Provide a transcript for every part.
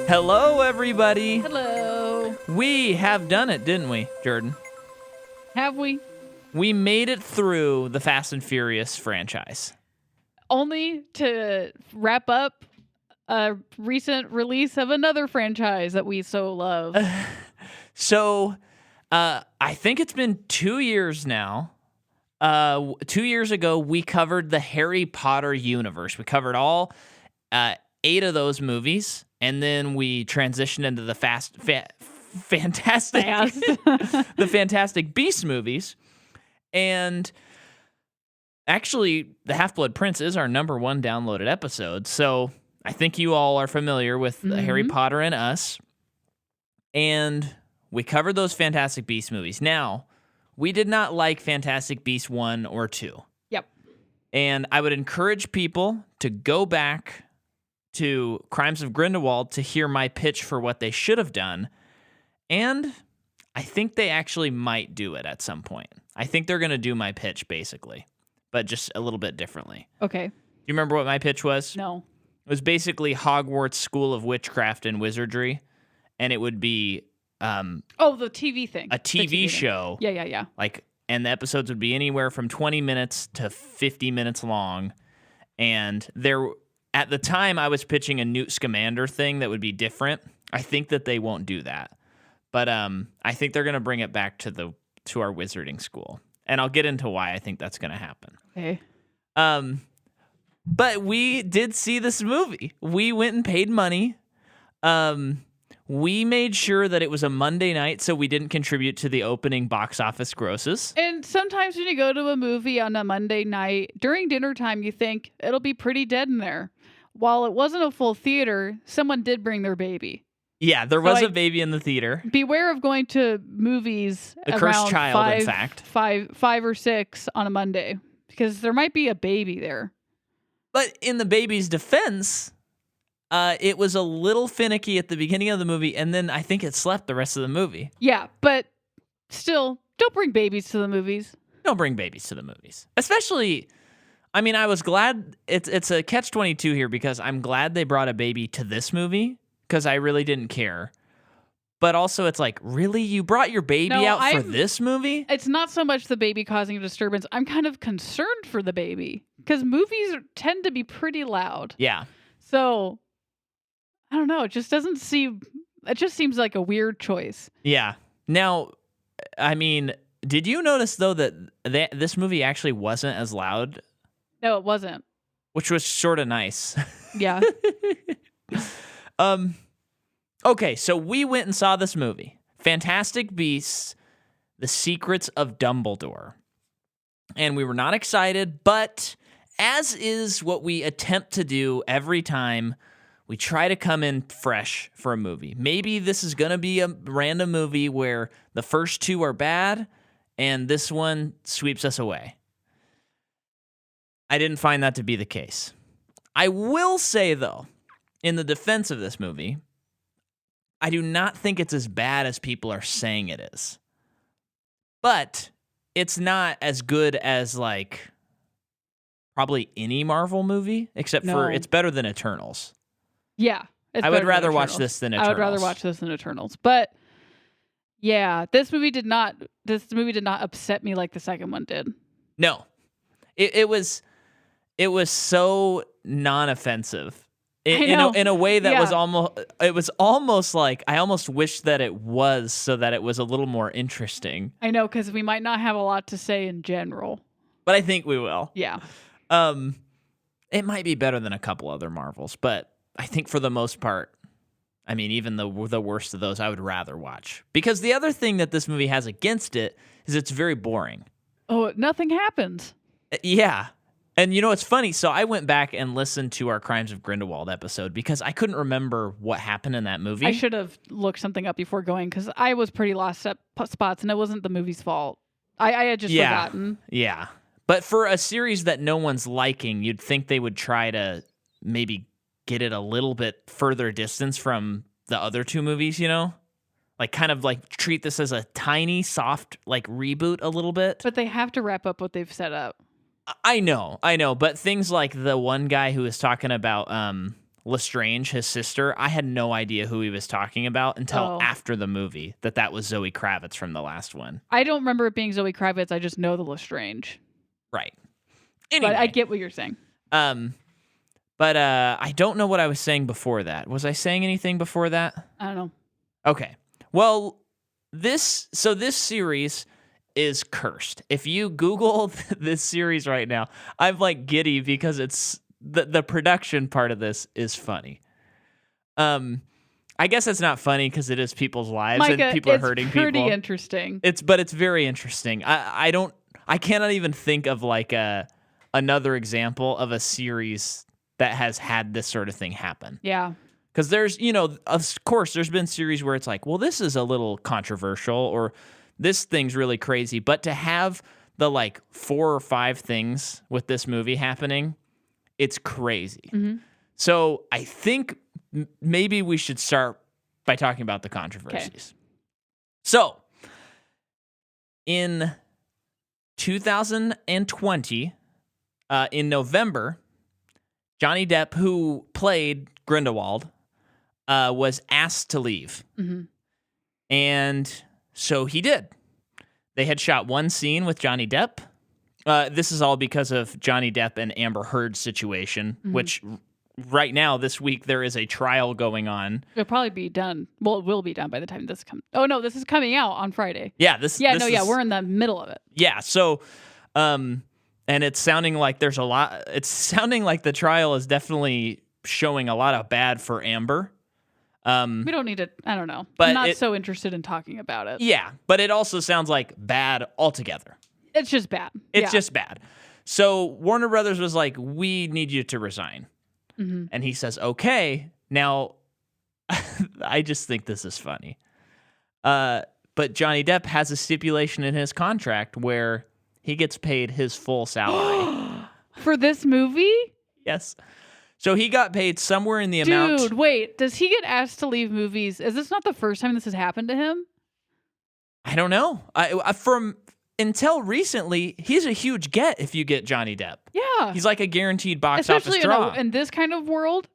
Hello, everybody. Hello. We have done it, didn't we, Jordan? Have we? We made it through the Fast and Furious franchise. Only to wrap up a recent release of another franchise that we so love. So, I think it's been 2 years now. 2 years ago, we covered the Harry Potter universe. We covered all 8 of those movies, and then we transitioned into the fantastic, the Fantastic Beasts movies. And actually, the Half-Blood Prince is our number 1 downloaded episode. So I think you all are familiar with Harry Potter and us. And we covered those Fantastic Beasts movies. Now, we did not like Fantastic Beasts 1 or 2. Yep. And I would encourage people to go back to Crimes of Grindelwald to hear my pitch for what they should have done. And I think they actually might do it at some point. I think they're going to do my pitch, basically, but just a little bit differently. Okay. Do you remember what my pitch was? No. It was basically Hogwarts School of Witchcraft and Wizardry, and it would be the TV thing. a TV show. Yeah. And the episodes would be anywhere from 20 minutes to 50 minutes long. And at the time, I was pitching a Newt Scamander thing that would be different. I think that they won't do that. But I think they're going to bring it back to our wizarding school. And I'll get into why I think that's going to happen. Okay. But we did see this movie. We went and paid money. We made sure that it was a Monday night so we didn't contribute to the opening box office grosses. And sometimes when you go to a movie on a Monday night, during dinner time, you think it'll be pretty dead in there. While it wasn't a full theater, someone did bring their baby. Yeah, there was a baby in the theater. Beware of going to movies The around Cursed Child, in fact. five or 6 on a Monday, because there might be a baby there. But in the baby's defense, it was a little finicky at the beginning of the movie, and then I think it slept the rest of the movie. Yeah, but still, don't bring babies to the movies. Don't bring babies to the movies. Especially, I mean, I was glad, it's a catch-22 here, because I'm glad they brought a baby to this movie, because I really didn't care. But also, it's like, really? You brought your baby out for this movie? It's not so much the baby causing a disturbance. I'm kind of concerned for the baby, because movies tend to be pretty loud. Yeah. So, I don't know. It just seems like a weird choice. Yeah. Now, I mean, did you notice, though, that this movie actually wasn't as loud? No, it wasn't. Which was sort of nice. Yeah. Okay, so we went and saw this movie, Fantastic Beasts: The Secrets of Dumbledore. And we were not excited, but as is what we attempt to do every time, we try to come in fresh for a movie. Maybe this is going to be a random movie where the first 2 are bad and this one sweeps us away. I didn't find that to be the case. I will say, though, in the defense of this movie, I do not think it's as bad as people are saying it is. But it's not as good as, like, probably any Marvel movie, except for it's better than Eternals. Yeah. I would rather watch this than Eternals. I would rather watch this than Eternals. But yeah, this movie did not upset me like the second one did. No. It was so non-offensive. In a way that was almost like, I almost wish that it was, so that it was a little more interesting. I know, because we might not have a lot to say in general. But I think we will. Yeah. It might be better than a couple other Marvels, but I think for the most part, I mean, even the worst of those, I would rather watch. Because the other thing that this movie has against it is it's very boring. Oh, nothing happens. Yeah. And you know, it's funny. So I went back and listened to our Crimes of Grindelwald episode because I couldn't remember what happened in that movie. I should have looked something up before going, because I was pretty lost at spots, and it wasn't the movie's fault. I had just forgotten. Yeah. But for a series that no one's liking, you'd think they would try to maybe get it a little bit further distance from the other 2 movies, you know? Like, kind of like treat this as a tiny, soft, like, reboot a little bit. But they have to wrap up what they've set up. I know, but things like the one guy who was talking about Lestrange, his sister, I had no idea who he was talking about until after the movie, that was Zoe Kravitz from the last one. I don't remember it being Zoe Kravitz. I just know the Lestrange. Right. Anyway. But I get what you're saying. But I don't know what I was saying before that. Was I saying anything before that? I don't know. Okay. Well, this series is cursed. If you Google this series right now, I'm like giddy because it's the production part of this is funny. I guess it's not funny because it is people's lives Micah, and people are hurting people. It's pretty interesting. But it's very interesting. I cannot even think of like another example of a series that has had this sort of thing happen. Yeah. Because there's, of course, there's been series where it's like, well, this is a little controversial or this thing's really crazy. But to have the like 4 or 5 things with this movie happening, it's crazy. Mm-hmm. So I think maybe we should start by talking about the controversies. Okay. So in 2020, in November, Johnny Depp, who played Grindelwald, was asked to leave. Mm-hmm. And so he did. They had shot one scene with Johnny Depp. This is all because of Johnny Depp and Amber Heard's situation, which right now, this week, there is a trial going on. It'll probably be done. Well, it will be done by the time this comes. Oh, no, this is coming out on Friday. Yeah. We're in the middle of it. Yeah, so... and it's sounding like there's a lot. It's sounding like the trial is definitely showing a lot of bad for Amber. We don't need to. I don't know. But I'm not so interested in talking about it. Yeah, but it also sounds like bad altogether. It's just bad. It's just bad. So Warner Brothers was like, "We need you to resign," and he says, "Okay." Now, I just think this is funny. But Johnny Depp has a stipulation in his contract where he gets paid his full salary. For this movie? Yes. So he got paid somewhere in the amount... Dude, wait. Does he get asked to leave movies? Is this not the first time this has happened to him? I don't know. Until recently, he's a huge get if you get Johnny Depp. Yeah. He's like a guaranteed box Especially office draw. In this kind of world,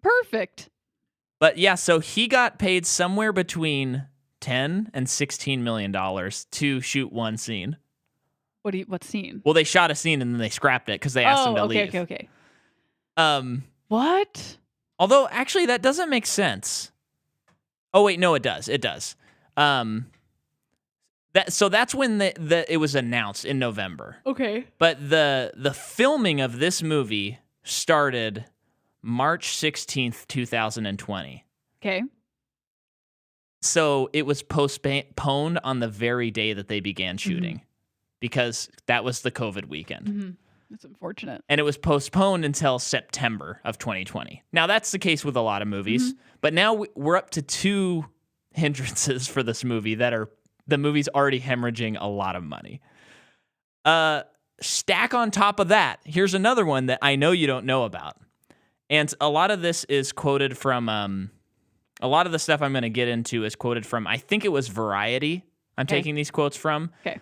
perfect. But yeah, so he got paid somewhere between $10 and $16 million to shoot one scene. What scene? Well, they shot a scene and then they scrapped it because they asked him to leave. Okay. What? Although, actually, that doesn't make sense. Oh, wait, no, it does. It does. That's when it was announced in November. Okay. But the filming of this movie started March 16th, 2020. Okay. So it was postponed on the very day that they began shooting because that was the COVID weekend. Mm-hmm. That's unfortunate. And it was postponed until September of 2020. Now, that's the case with a lot of movies, but now we're up to 2 hindrances for this movie that are the movie's already hemorrhaging a lot of money. Stack on top of that, here's another one that I know you don't know about. And a lot of this is quoted from, a lot of the stuff I'm going to get into is quoted from, I think it was Variety. I'm taking these quotes from. Okay.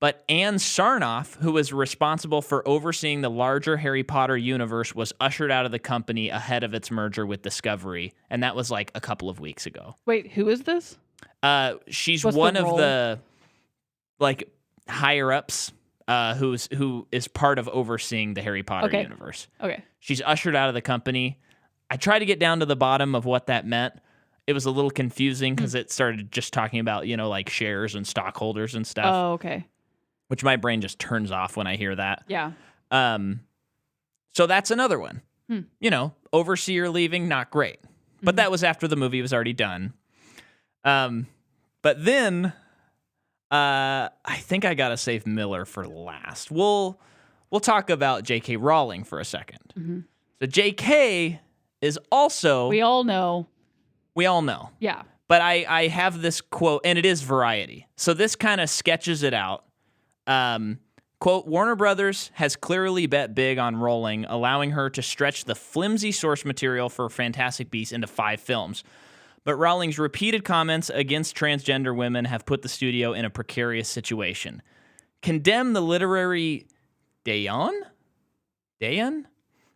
But Anne Sarnoff, who was responsible for overseeing the larger Harry Potter universe, was ushered out of the company ahead of its merger with Discovery. And that was like a couple of weeks ago. Wait, who is this? She's one of the like higher ups who is part of overseeing the Harry Potter universe. Okay. She's ushered out of the company. I tried to get down to the bottom of what that meant. It was a little confusing because it started just talking about, like shares and stockholders and stuff. Oh, okay. Which my brain just turns off when I hear that. Yeah. So that's another one. Overseer leaving, not great. But that was after the movie was already done. But then I think I gotta save Miller for last. We'll talk about J.K. Rowling for a second. So J.K. is also... We all know. Yeah. But I have this quote, and it is Variety. So this kind of sketches it out. Quote, Warner Brothers has clearly bet big on Rowling, allowing her to stretch the flimsy source material for Fantastic Beasts into 5 films. But Rowling's repeated comments against transgender women have put the studio in a precarious situation. Condemn the literary Dayon?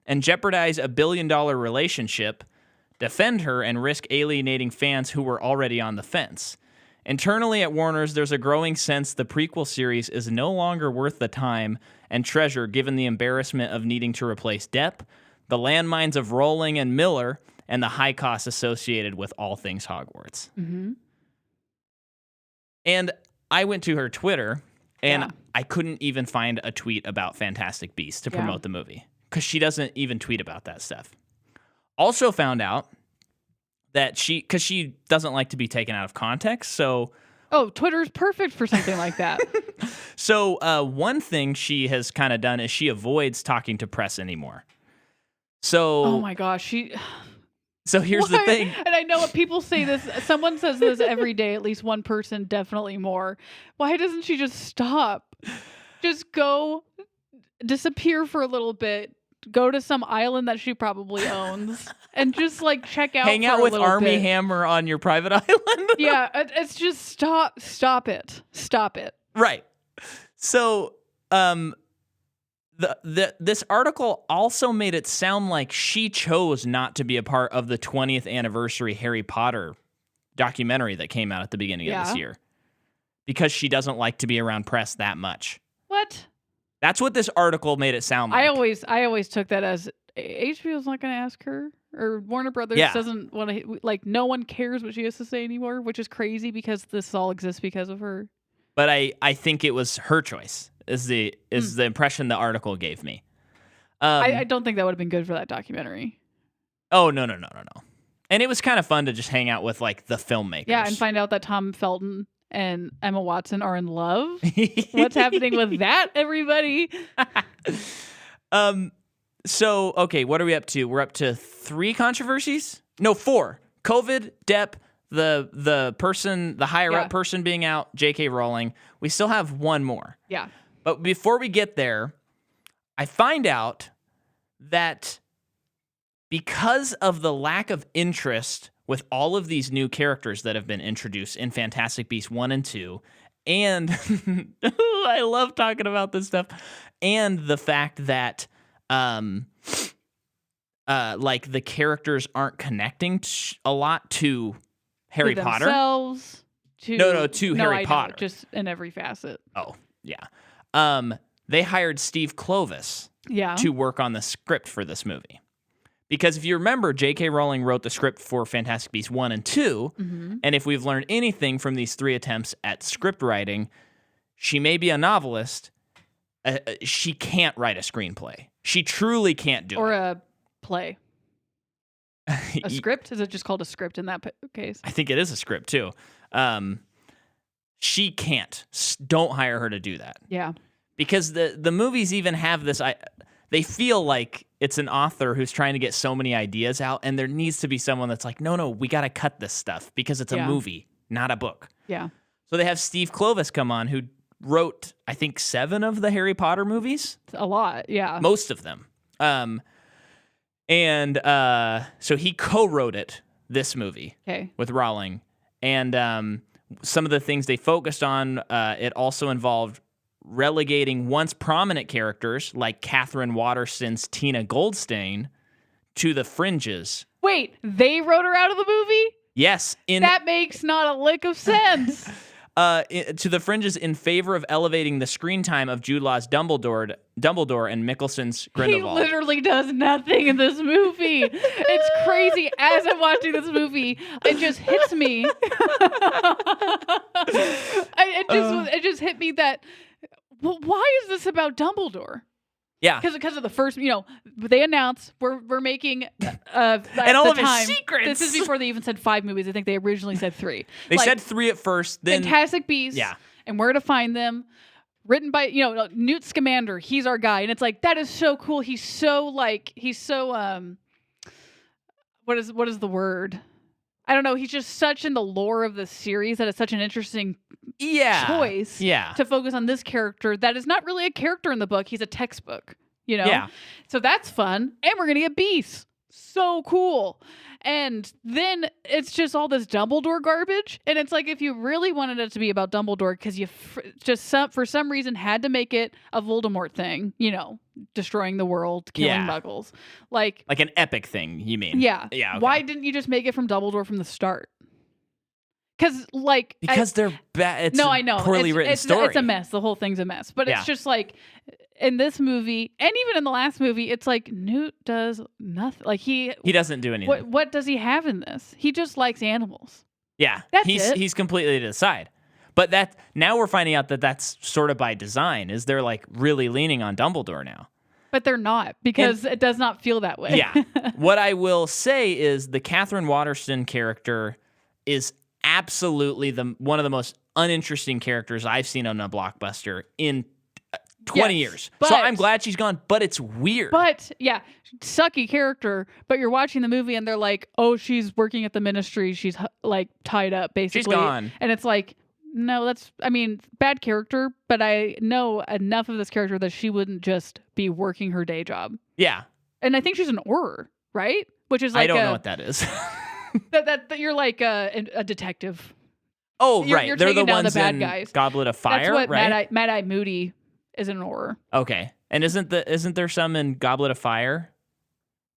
and jeopardize a billion-dollar relationship, defend her, and risk alienating fans who were already on the fence. Internally at Warner's, there's a growing sense the prequel series is no longer worth the time and treasure given the embarrassment of needing to replace Depp, the landmines of Rowling and Miller, and the high costs associated with all things Hogwarts. Mm-hmm. And I went to her Twitter, and Yeah. I couldn't even find a tweet about Fantastic Beasts to promote the movie, because she doesn't even tweet about that stuff. Also found out that because she doesn't like to be taken out of context, so... Oh, Twitter's perfect for something like that. So one thing she has kind of done is she avoids talking to press anymore. So... Oh my gosh, So here's the thing. And I know what people say this. Someone says this every day, at least one person, definitely more. Why doesn't she just stop? Just go disappear for a little bit. Go to some island that she probably owns and just like check out. Hang out with Armie Hammer on your private island. Yeah, it's just stop it. Right. So, this article also made it sound like she chose not to be a part of the 20th anniversary Harry Potter documentary that came out at the beginning of this year because she doesn't like to be around press that much. What? That's what this article made it sound like. I always took that as HBO's not going to ask her, or Warner Brothers doesn't want to, like, no one cares what she has to say anymore, which is crazy because this all exists because of her. But I think it was her choice. Is the impression the article gave me. I don't think that would have been good for that documentary. Oh, no. And it was kind of fun to just hang out with, like, the filmmakers. Yeah, and find out that Tom Felton and Emma Watson are in love. What's happening with that, everybody? So, okay, what are we up to? We're up to 3 controversies? No, 4. COVID, Depp, the higher-up person being out, J.K. Rowling. We still have one more. Yeah. But before we get there, I find out that because of the lack of interest with all of these new characters that have been introduced in Fantastic Beasts 1 and 2, and I love talking about this stuff, and the fact that like the characters aren't connecting a lot to Harry Potter. Themselves, to Harry Potter. Just in every facet. Oh, yeah. They hired Steve Kloves to work on the script for this movie. Because if you remember, J.K. Rowling wrote the script for Fantastic Beasts 1 and 2, and if we've learned anything from these 3 attempts at script writing, she may be a novelist. She can't write a screenplay. She truly can't do it. Or a play. A script? Is it just called a script in that case? I think it is a script, too. She can't. Don't hire her to do that. Yeah. Because the movies even have this... They feel like it's an author who's trying to get so many ideas out, and there needs to be someone that's like, no, we got to cut this stuff because it's a movie, not a book. Yeah. So they have Steve Kloves come on, who wrote, I think, 7 of the Harry Potter movies. A lot, yeah. Most of them. So he co-wrote this movie with Rowling. And some of the things they focused on, it also involved relegating once prominent characters like Catherine Waterston's Tina Goldstein to the fringes. Wait, they wrote her out of the movie? Yes. That makes not a lick of sense. To the fringes in favor of elevating the screen time of Jude Law's Dumbledore and Mickelson's Grindelwald. He literally does nothing in this movie. It's crazy. As I'm watching this movie, it just hits me. It just hit me that, well, why is this about Dumbledore? Yeah, because of the first, they announced we're making and all of his secrets. This is before they even said 5 movies. I think they originally said 3. They said 3 at first. Then Fantastic Beasts. Yeah, and Where to Find Them. Written by Newt Scamander. He's our guy, and it's like that is so cool. He's so what is the word? I don't know. He's just such in the lore of the series that it's such an interesting choice to focus on this character that is not really a character in the book. He's a textbook, Yeah. So that's fun. And we're going to get beasts. so cool. And then it's just all this Dumbledore garbage. And it's like, if you really wanted it to be about Dumbledore, because you for some reason had to make it a Voldemort thing, destroying the world, killing muggles. Like an epic thing, you mean? Yeah. Yeah. Okay. Why didn't you just make it from Dumbledore from the start? Because they're bad. It's I know. Poorly written story. It's a mess. The whole thing's a mess. But it's just like, in this movie, and even in the last movie, it's like Newt does nothing. Like he doesn't do anything. What does he have in this? He just likes animals. Yeah, he's completely to the side. But now we're finding out that that's sort of by design. Is they're like really leaning on Dumbledore now? But they're not, because it does not feel that way. Yeah. What I will say is the Catherine Waterston character is absolutely one of the most uninteresting characters I've seen on a blockbuster in 20 years. So I'm glad she's gone, but it's weird. But yeah, sucky character, but you're watching the movie and they're like, oh, she's working at the ministry. She's like tied up basically. She's gone. And it's like, no, bad character, but I know enough of this character that she wouldn't just be working her day job. Yeah. And I think she's an Auror, right? Which is like I don't know what that is. that you're like a detective. Oh, right. You're They're the taking down ones the bad in guys. Goblet of Fire, That's what right? Mad Eye Moody is an Auror. Okay. And isn't there some in Goblet of Fire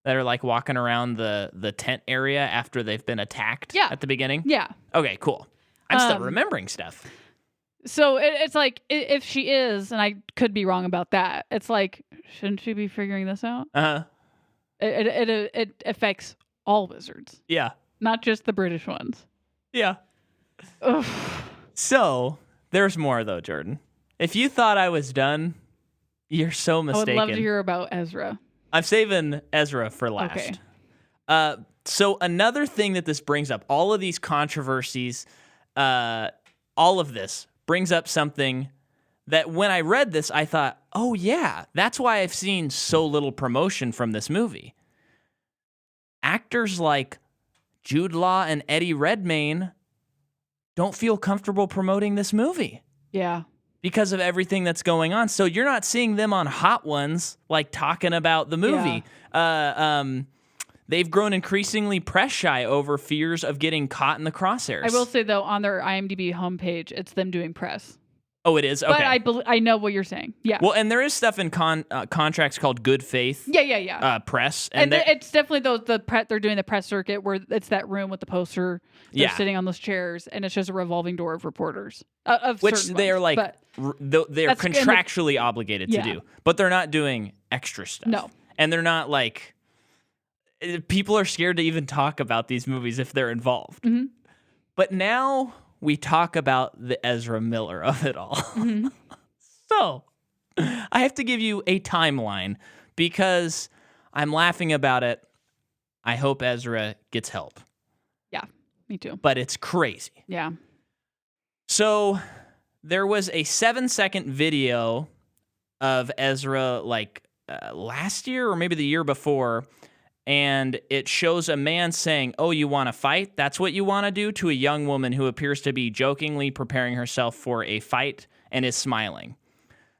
that are like walking around the tent area after they've been attacked at the beginning? Yeah. Okay, cool. I'm still remembering stuff. So it's like, if she is, and I could be wrong about that, it's like, shouldn't she be figuring this out? Uh-huh. It affects all wizards. Yeah. Not just the British ones. Yeah. Ugh. So, there's more though, Jordan. If you thought I was done, you're so mistaken. I would love to hear about Ezra. I'm saving Ezra for last. Okay. So another thing that this brings up, all of these controversies, all of this brings up something that when I read this, I thought, oh yeah, that's why I've seen so little promotion from this movie. Actors like Jude Law and Eddie Redmayne don't feel comfortable promoting this movie. Yeah. Because of everything that's going on. So you're not seeing them on Hot Ones, like talking about the movie. Yeah. They've grown increasingly press shy over fears of getting caught in the crosshairs. I will say, though, on their IMDb homepage, it's them doing press. Oh, it is? Okay. But I know what you're saying. Yeah. Well, and there is stuff in contracts called good faith. Yeah. Press. And it's definitely they're doing the press circuit where it's that room with the poster. They're sitting on those chairs, and it's just a revolving door of reporters. Which they are like, they're contractually obligated to do. But they're not doing extra stuff. No. And they're not like, people are scared to even talk about these movies if they're involved. Mm-hmm. But now we talk about the Ezra Miller of it all. Mm-hmm. So, I have to give you a timeline because I'm laughing about it. I hope Ezra gets help. Yeah, me too. But it's crazy. Yeah. So, there was a 7-second video of Ezra last year or maybe the year before, and it shows a man saying, "Oh, you want to fight? That's what you want to do?" to a young woman who appears to be jokingly preparing herself for a fight and is smiling.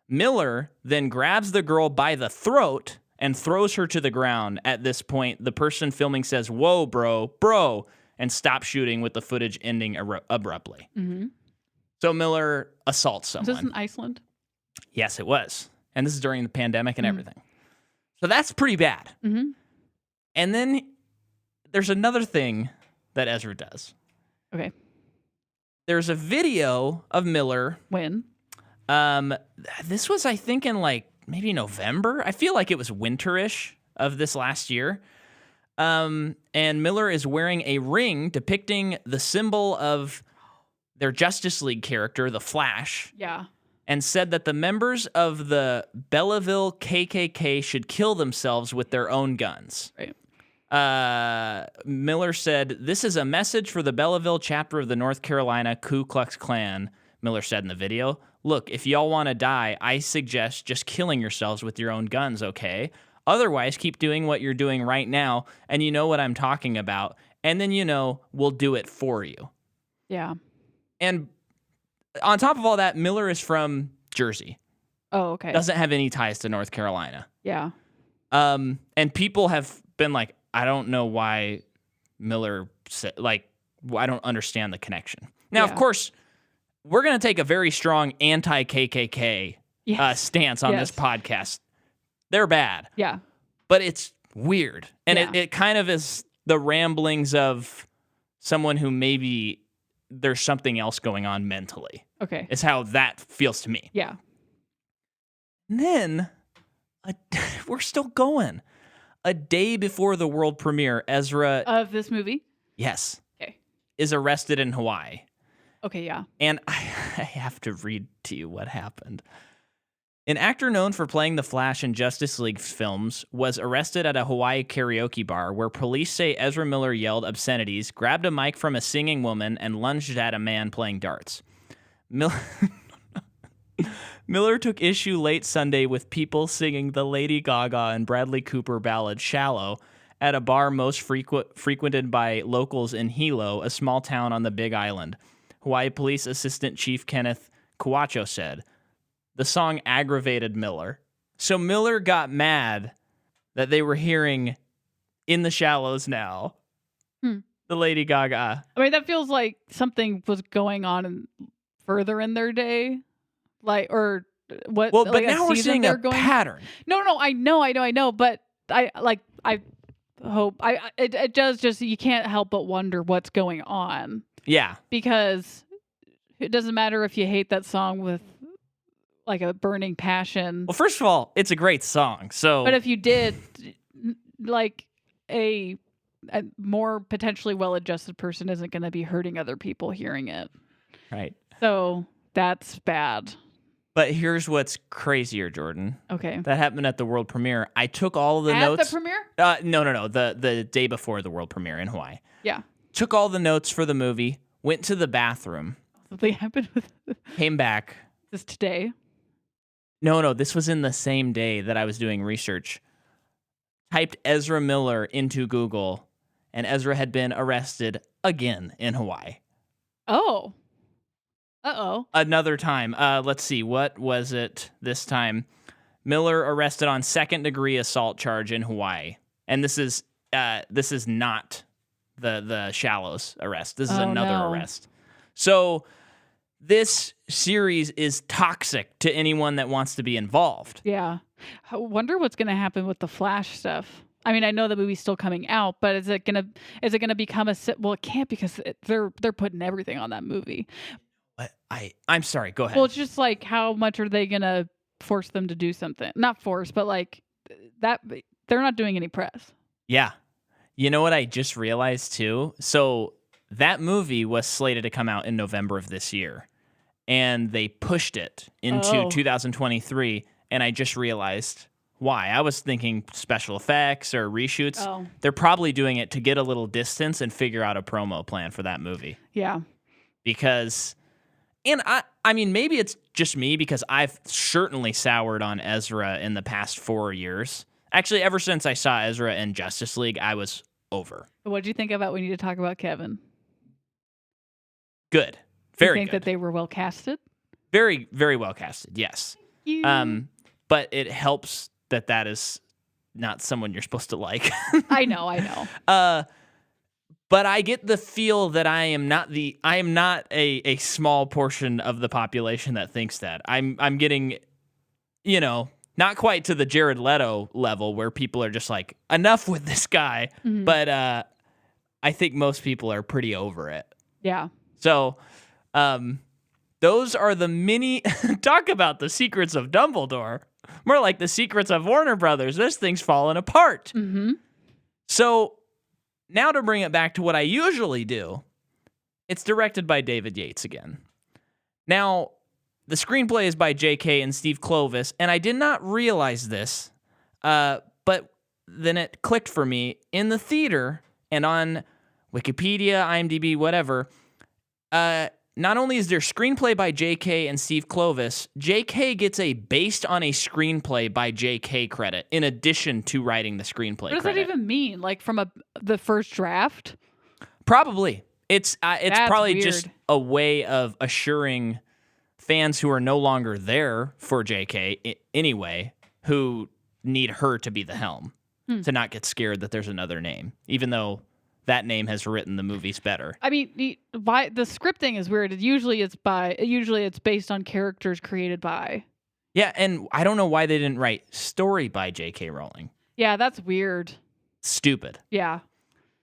Miller then grabs the girl by the throat and throws her to the ground. At this point, the person filming says, "Whoa, bro," and stops shooting with the footage ending abruptly. Mm-hmm. So Miller assaults someone. Is this in Iceland? Yes, it was. And this is during the pandemic and everything. So that's pretty bad. Mm-hmm. And then there's another thing that Ezra does. Okay. There's a video of Miller. When? This was, I think, in maybe November. I feel like it was winterish of this last year. And Miller is wearing a ring depicting the symbol of their Justice League character, the Flash. Yeah. And said that the members of the Belleville KKK should kill themselves with their own guns. Right. Miller said, "This is a message for the Belleville chapter of the North Carolina Ku Klux Klan," Miller said in the video. "Look, if y'all want to die, I suggest just killing yourselves with your own guns, okay? Otherwise, keep doing what you're doing right now, and you know what I'm talking about, and then, we'll do it for you." Yeah. And on top of all that, Miller is from Jersey. Oh, okay. Doesn't have any ties to North Carolina. Yeah. And people have been like, I don't know why Miller said, like, I don't understand the connection. Now, of course, we're going to take a very strong anti-KKK stance on this podcast. They're bad. Yeah. But it's weird. And it kind of is the ramblings of someone who maybe there's something else going on mentally. Okay. It's how that feels to me. Yeah. And then, we're still going. A day before the world premiere, Ezra... Of this movie? Yes. Okay. Is arrested in Hawaii. Okay, yeah. And I have to read to you what happened. An actor known for playing the Flash in Justice League films was arrested at a Hawaii karaoke bar where police say Ezra Miller yelled obscenities, grabbed a mic from a singing woman, and lunged at a man playing darts. Miller took issue late Sunday with people singing the Lady Gaga and Bradley Cooper ballad Shallow at a bar most frequented by locals in Hilo, a small town on the Big Island. Hawaii Police Assistant Chief Kenneth Kawacho said. The song aggravated Miller. So Miller got mad that they were hearing In the Shallows Now, the Lady Gaga. I mean, that feels like something was going on further in their day. Like, or what? Well, like but now we're seeing a pattern. No, I know. But I hope, it does just, you can't help but wonder what's going on. Yeah. Because it doesn't matter if you hate that song with like a burning passion. Well, first of all, it's a great song. So, but if you did, like a more potentially well-adjusted person isn't going to be hurting other people hearing it. Right. So that's bad. But here's what's crazier, Jordan. Okay. That happened at the world premiere. I took all of the notes. At the premiere? No. The day before the world premiere in Hawaii. Yeah. Took all the notes for the movie, went to the bathroom. Something happened with came back. This today? No, this was in the same day that I was doing research. Typed Ezra Miller into Google, and Ezra had been arrested again in Hawaii. Oh. Uh-oh. Another time. Let's see. What was it this time? Miller arrested on second-degree assault charge in Hawaii. And this is not the Shallows arrest. This is another arrest. So this series is toxic to anyone that wants to be involved. Yeah. I wonder what's going to happen with the Flash stuff. I mean, I know the movie's still coming out, but is it going to become well, it can't, because they're putting everything on that movie. But I'm sorry, go ahead. Well, it's just like, how much are they going to force them to do something? Not force, but like that, they're not doing any press. Yeah. You know what I just realized too? So that movie was slated to come out in November of this year, and they pushed it into 2023, and I just realized why. I was thinking special effects or reshoots. Oh. They're probably doing it to get a little distance and figure out a promo plan for that movie. Yeah. Because, and I mean, maybe it's just me, because I've certainly soured on Ezra in the past 4 years. Actually, ever since I saw Ezra in Justice League, I was over. What do you think about, we need to talk about Kevin? Good. Very good. You think that they were well casted? Very, very well casted, yes. But it helps that is not someone you're supposed to like. I know. But I get the feel that I am not a small portion of the population that thinks that. I'm getting, not quite to the Jared Leto level where people are just like, enough with this guy. Mm-hmm. But I think most people are pretty over it. Yeah. So, those are the mini... Talk about the secrets of Dumbledore. More like the secrets of Warner Brothers. This thing's falling apart. Mm-hmm. So, now to bring it back to what I usually do, it's directed by David Yates again. Now, the screenplay is by J.K. and Steve Kloves, and I did not realize this, but then it clicked for me. In the theater and on Wikipedia, IMDb, whatever... not only is there screenplay by J.K. and Steve Kloves, J.K. gets a based on a screenplay by J.K. credit in addition to writing the screenplay. What does that even mean? Like from the first draft? Probably. It's probably weird. Just a way of assuring fans who are no longer there for J.K. Anyway, who need her to be the helm. to not get scared that there's another name, even though that name has written the movies better. I mean, the scripting is weird. Usually it's based on characters created by. Yeah, and I don't know why they didn't write story by J.K. Rowling. Yeah, that's weird. Stupid. Yeah.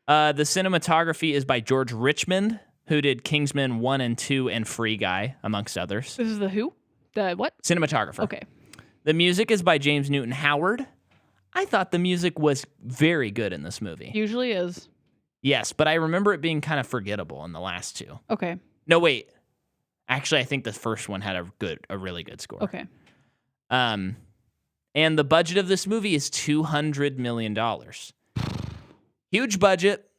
The cinematography is by George Richmond, who did Kingsman 1 and 2 and Free Guy, amongst others. This is the who? The what? Cinematographer. Okay. The music is by James Newton Howard. I thought the music was very good in this movie. Usually is. Yes, but I remember it being kind of forgettable in the last two. Okay. No, wait. Actually, I think the first one had a really good score. Okay. And the budget of this movie is $200 million. Huge budget.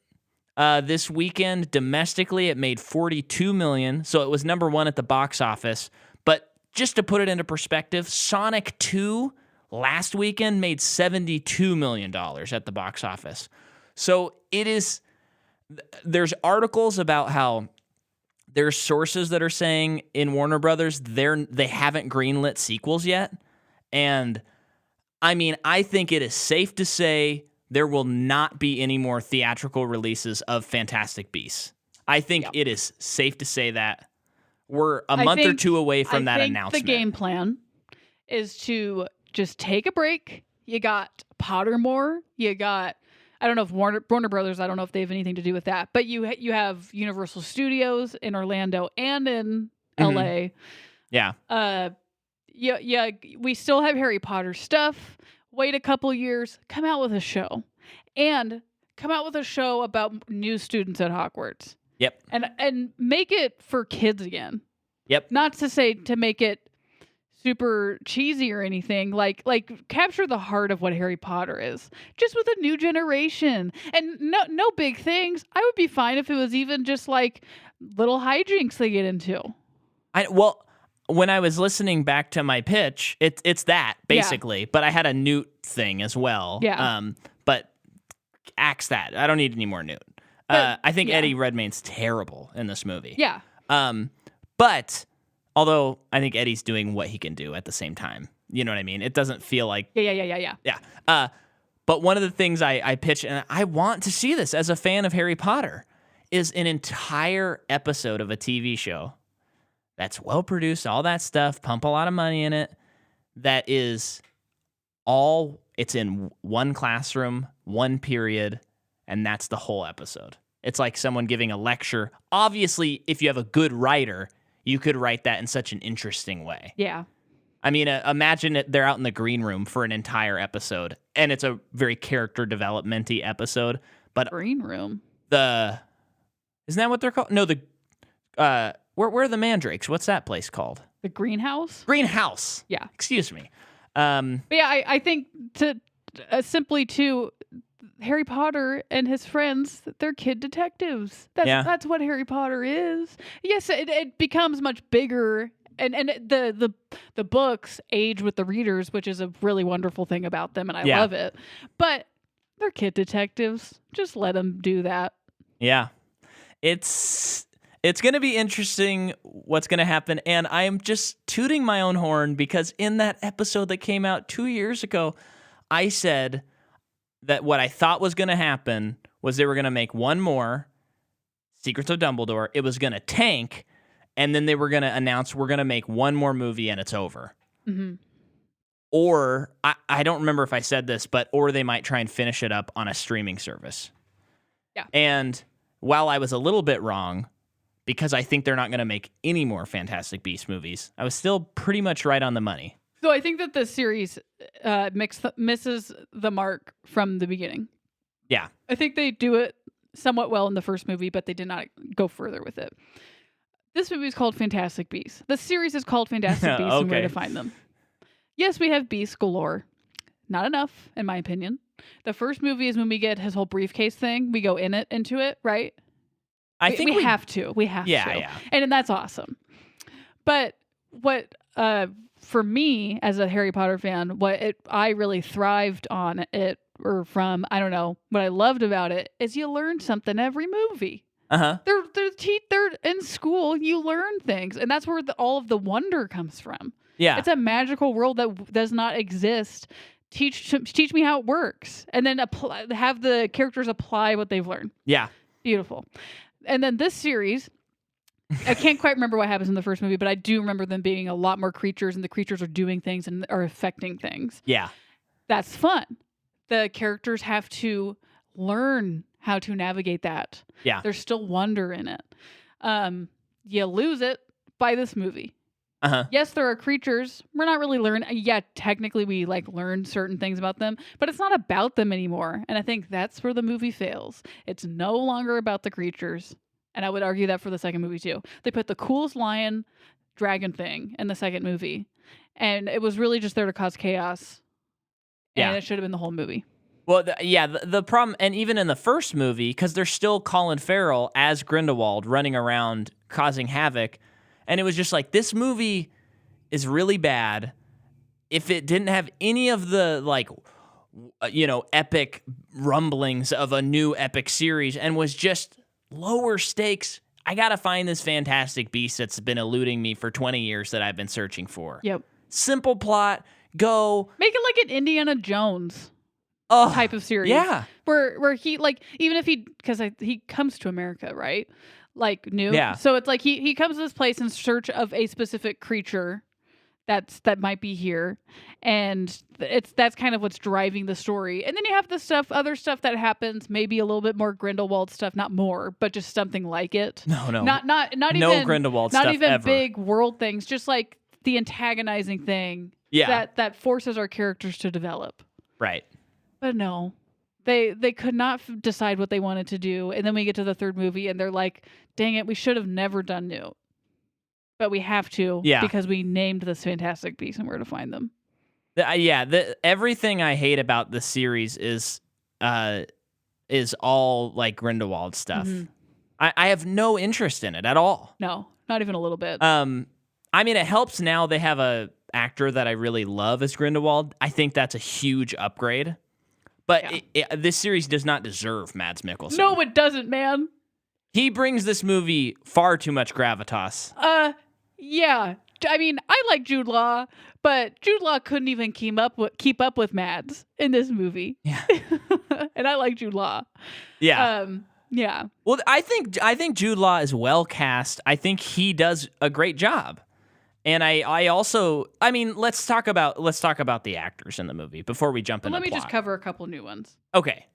This weekend, domestically, it made $42 million, so it was number one at the box office. But just to put it into perspective, Sonic 2 last weekend made $72 million at the box office. So it is... There's articles about how there's sources that are saying in Warner Brothers they haven't greenlit sequels yet. And I mean, I think it is safe to say there will not be any more theatrical releases of Fantastic Beasts. I think it is safe to say that. We're a month or two away from that announcement. The game plan is to just take a break. You got Pottermore. You got... I don't know if Warner Brothers, I don't know if they have anything to do with that, but you have Universal Studios in Orlando and in LA. Yeah. Yeah, we still have Harry Potter stuff. Wait a couple years, come out with a show. And come out with a show about new students at Hogwarts. Yep. And make it for kids again. Yep. Not to say to make it super cheesy or anything, like capture the heart of what Harry Potter is, just with a new generation, and no big things. I would be fine if it was even just like little hijinks they get into. When I was listening back to my pitch, it's that basically, but I had a Newt thing as well. Yeah. But axe that. I don't need any more Newt. I think Eddie Redmayne's terrible in this movie. Yeah. But although I think Eddie's doing what he can do at the same time. You know what I mean? It doesn't feel like... Yeah. But one of the things I pitched, and I want to see this as a fan of Harry Potter, is an entire episode of a TV show that's well-produced, all that stuff, pump a lot of money in it, that is it's in one classroom, one period, and that's the whole episode. It's like someone giving a lecture. Obviously, if you have a good writer... you could write that in such an interesting way. Yeah. I mean, imagine they're out in the green room for an entire episode, and it's a very character development-y episode. But green room? Isn't that what they're called? No, where are the mandrakes? What's that place called? The greenhouse? Greenhouse. Yeah. Excuse me. But yeah, I think simply to... Harry Potter and his friends, they're kid detectives. That's what Harry Potter is. Yes, it becomes much bigger, and the books age with the readers, which is a really wonderful thing about them, and I love it. But they're kid detectives. Just let them do that. Yeah, it's going to be interesting what's going to happen, and I am just tooting my own horn because in that episode that came out 2 years ago, I said that what I thought was going to happen was they were going to make one more Secrets of Dumbledore. It was going to tank, and then they were going to announce we're going to make one more movie and it's over. Mm-hmm. Or, I don't remember if I said this, or they might try and finish it up on a streaming service. Yeah. And while I was a little bit wrong, because I think they're not going to make any more Fantastic Beasts movies, I was still pretty much right on the money. So I think that the series misses the mark from the beginning. Yeah. I think they do it somewhat well in the first movie, but they did not go further with it. This movie is called Fantastic Beasts. The series is called Fantastic Beasts and Where to Find Them. Yes, we have beasts galore. Not enough, in my opinion. The first movie is when we get his whole briefcase thing. We go into it, right? I think we have to. We have to. Yeah. And that's awesome. But what... for me, as a Harry Potter fan, I really thrived on it, or from, I don't know, what I loved about it is you learn something every movie. Uh-huh. They're in school, you learn things, and that's where all of the wonder comes from. Yeah. It's a magical world that does not exist teach me how it works, and then have the characters apply what they've learned. Yeah. Beautiful. And then this series, I can't quite remember what happens in the first movie, but I do remember them being a lot more creatures, and the creatures are doing things and are affecting things. Yeah. That's fun. The characters have to learn how to navigate that. Yeah. There's still wonder in it. You lose it by this movie. Yes, there are creatures. We're not really learning. Yeah, technically we learn certain things about them, but it's not about them anymore. And I think that's where the movie fails. It's no longer about the creatures. And I would argue that for the second movie too. They put the coolest lion dragon thing in the second movie, and it was really just there to cause chaos. And it should have been the whole movie. Well, the problem, and even in the first movie, because there's still Colin Farrell as Grindelwald running around causing havoc, and it was just like, this movie is really bad. If it didn't have any of the epic rumblings of a new epic series and was just lower stakes, I gotta find this fantastic beast that's been eluding me for 20 years that I've been searching for. Yep. Simple plot, go. Make it like an Indiana Jones type of series. Yeah. Where he, even if because he comes to America, right? New. Yeah. So it's like he comes to this place in search of a specific creature that might be here, and that's kind of what's driving the story. And then you have other stuff that happens, maybe a little bit more Grindelwald stuff, not more, but just something like it. No, not no even Grindelwald not stuff even ever. big world things, just like the antagonizing thing. Yeah. That forces our characters to develop. Right. But no. They could not decide what they wanted to do, and then we get to the third movie, and they're like, "Dang it, we should have never done Newt, but we have to, because we named this fantastic beast and where to find them." Everything I hate about the series is all Grindelwald stuff. Mm-hmm. I have no interest in it at all. No, not even a little bit. I mean, it helps now they have a actor that I really love as Grindelwald. I think that's a huge upgrade. But this series does not deserve Mads Mikkelsen. No, it doesn't, man. He brings this movie far too much gravitas. Yeah. I mean, I like Jude Law, but Jude Law couldn't even keep up with Mads in this movie. Yeah. And I like Jude Law. Yeah. Yeah. Well, I think Jude Law is well cast. I think he does a great job. And I also, I mean, let's talk about the actors in the movie before we jump into Let me plot. just cover a couple new ones. Okay.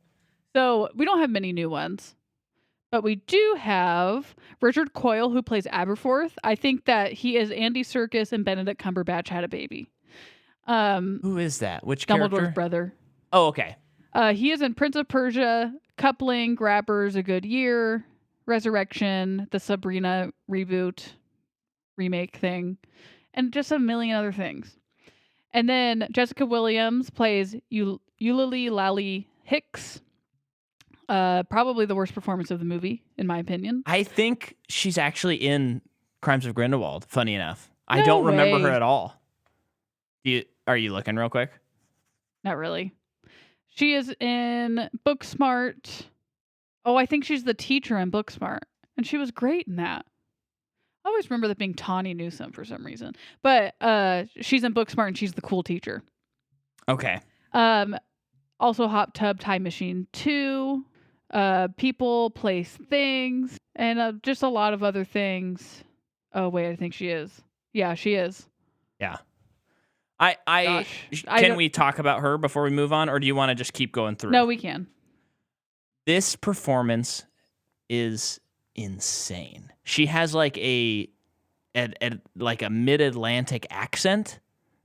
So we don't have many new ones, but we do have Richard Coyle, who plays Aberforth. I think that he is Andy Serkis and Benedict Cumberbatch had a baby. Who is that? Which Dumbledore's character? brother. Oh, okay. He is in Prince of Persia, Coupling, Grabbers, A Good Year, Resurrection, the Sabrina remake thing, and just a million other things. And then Jessica Williams plays Eulalie Lally Hicks. Probably the worst performance of the movie, in my opinion. I think she's actually in Crimes of Grindelwald, funny enough. I don't remember her at all. Are you looking real quick? Not really. She is in Booksmart. Oh, I think she's the teacher in Booksmart. And she was great in that. I always remember that being Tawny Newsome for some reason. But she's in Booksmart and she's the cool teacher. Okay. Also Hot Tub Time Machine 2. People, Place, Things. And just a lot of other things. Oh, wait, I think she is. Yeah, she is. Yeah. Can we talk about her before we move on, or do you want to just keep going through? No, we can. This performance is insane. She has like a mid-Atlantic accent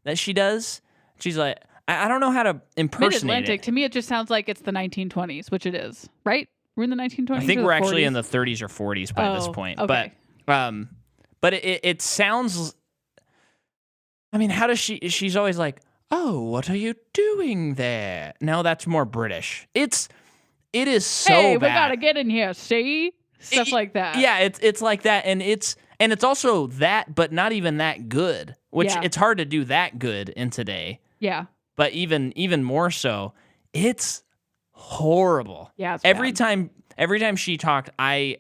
that she does. She's like, I don't know how to impersonate Mid-Atlantic, it. to me, it just sounds like it's the 1920s, which it is, right? We're in the 1920s. I think we're actually 40s? in the 30s or 40s by this point. Okay. But it sounds. I mean, how does she? She's always like, "Oh, what are you doing there?" No, that's more British. It is so hey, bad. we gotta get in here, see? Stuff like that. Yeah, it's like that, and it's also that, but not even that good. Which it's hard to do that good in today. Yeah. But even more so, it's horrible. Yeah. It's every bad. time she talked, I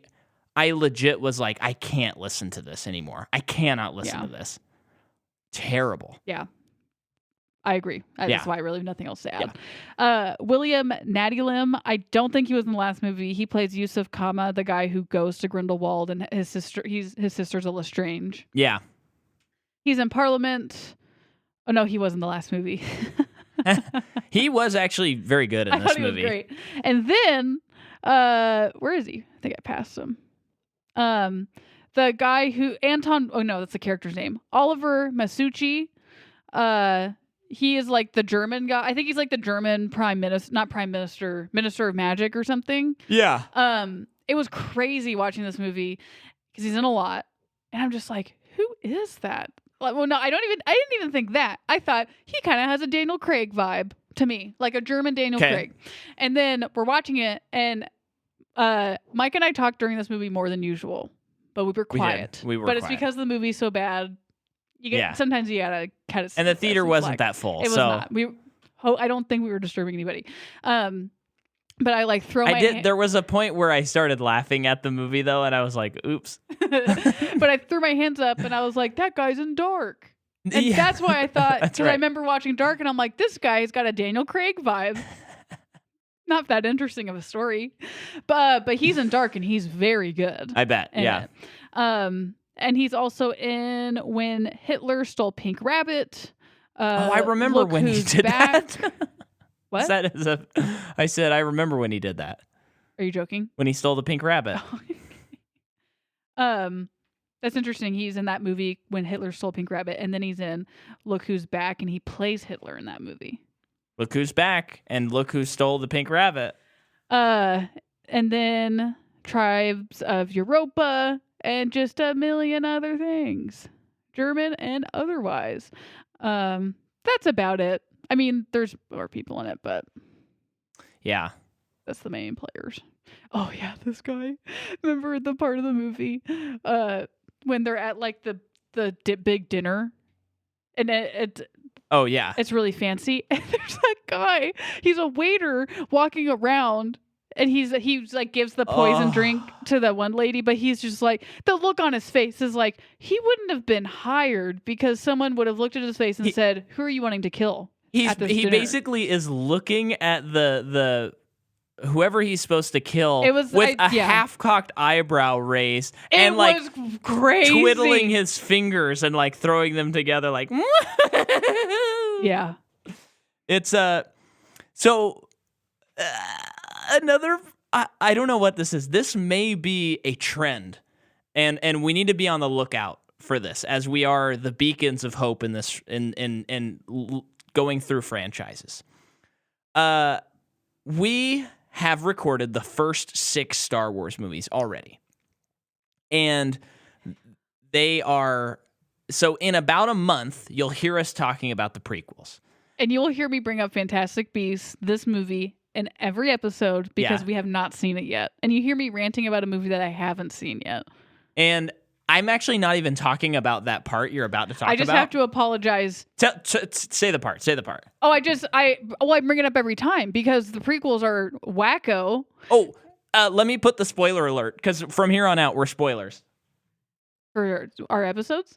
legit was like, I can't listen to this anymore. I cannot listen to this. Terrible. Yeah. I agree. Yeah. That's why I really have nothing else to add. William Nadylim, I don't think he was in the last movie. He plays Yusuf Kama, the guy who goes to Grindelwald, and his sister's a Lestrange. Yeah. He's in Parliament. Oh no, he was in the last movie. He was actually very good in this movie. He was great. And then, where is he? I think I passed him. The guy who Anton. Oh no, that's the character's name. Oliver Masucci. He is like the German guy. I think he's like the German minister of magic or something. Yeah. It was crazy watching this movie because he's in a lot, and I'm just like, who is that? Like, well, no, I didn't even think that. I thought he kind of has a Daniel Craig vibe to me, like a German Daniel Craig. And then we're watching it, and Mike and I talked during this movie more than usual, but we were quiet. We were but quiet. It's because the movie's so bad. Sometimes you gotta kind of. And the theater wasn't that full. It was not. I don't think we were disturbing anybody. But I like throw my. There was a point where I started laughing at the movie though, and I was like, "Oops!" But I threw my hands up, and I was like, "That guy's in Dark." And that's why I thought, because I remember watching Dark, and I'm like, "This guy's got a Daniel Craig vibe." Not that interesting of a story, but he's in Dark, and he's very good. I bet. Yeah. And he's also in When Hitler Stole Pink Rabbit. I remember when he did that. What? I said, I remember when he did that. Are you joking? When he stole the pink rabbit. That's interesting. He's in that movie When Hitler Stole Pink Rabbit, and then he's in Look Who's Back, and he plays Hitler in that movie. Look Who's Back, and Look Who Stole the Pink Rabbit. And then Tribes of Europa, and just a million other things. German and otherwise. That's about it. I mean, there's more people in it, but yeah, that's the main players. Oh yeah, this guy. Remember the part of the movie when they're at like the big dinner, and oh yeah, it's really fancy. And there's that guy. He's a waiter walking around, and he's like gives the poison drink to the one lady, but he's just like, the look on his face is like he wouldn't have been hired because someone would have looked at his face and said, "Who are you wanting to kill?" He basically is looking at the whoever he's supposed to kill with a half-cocked eyebrow raised and like crazy. Twiddling his fingers and like throwing them together like yeah. It's another I don't know what this is. This may be a trend, and we need to be on the lookout for this as we are the beacons of hope in this in going through franchises. We have recorded the first 6 Star Wars movies already. And they are... So in about a month, you'll hear us talking about the prequels. And you'll hear me bring up Fantastic Beasts, this movie, in every episode because we have not seen it yet. And you hear me ranting about a movie that I haven't seen yet. And I'm actually not even talking about that part you're about to talk about. I just have to apologize. Say the part. Say the part. Oh, I bring it up every time because the prequels are wacko. Oh, let me put the spoiler alert because from here on out, we're spoilers. For our episodes?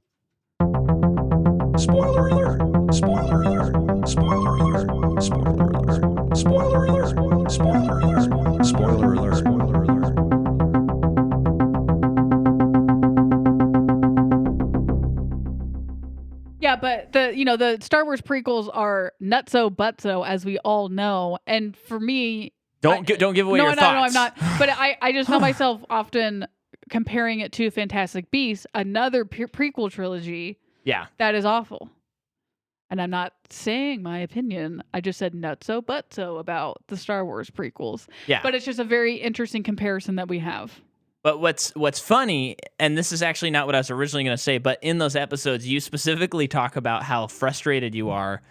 Spoiler alert! Spoiler alert! Spoiler alert! Spoiler alert! Spoiler alert! Spoiler alert! Spoiler alert! Spoiler alert! Yeah, but the Star Wars prequels are nutso butso, as we all know. And for me, don't give away your thoughts. No, I'm not. But I just know myself often comparing it to Fantastic Beasts, another prequel trilogy. Yeah, that is awful. And I'm not saying my opinion. I just said nutso butso about the Star Wars prequels. Yeah, but it's just a very interesting comparison that we have. But what's funny, and this is actually not what I was originally going to say, but in those episodes, you specifically talk about how frustrated you are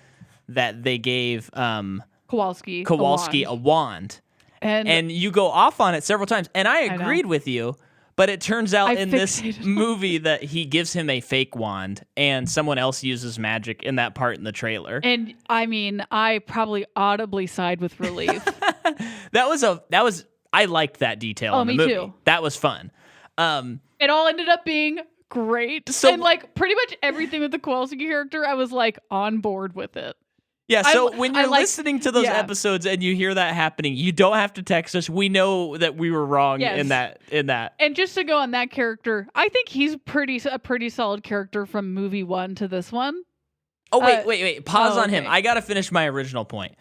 that they gave Kowalski a wand. And you go off on it several times. And I agreed with you, but it turns out in this movie that he gives him a fake wand and someone else uses magic in that part in the trailer. And I mean, I probably audibly sighed with relief. I liked that detail in the movie. Me too. That was fun. It all ended up being great. And like pretty much everything with the Kowalski character, I was like on board with it. Yeah, so when I you're like- listening to those yeah. episodes and you hear that happening, you don't have to text us. We know that we were wrong Yes. in that. And just to go on that character, I think he's a pretty solid character from movie 1 to this one. Oh, wait. Pause on him. okay. I got to finish my original point.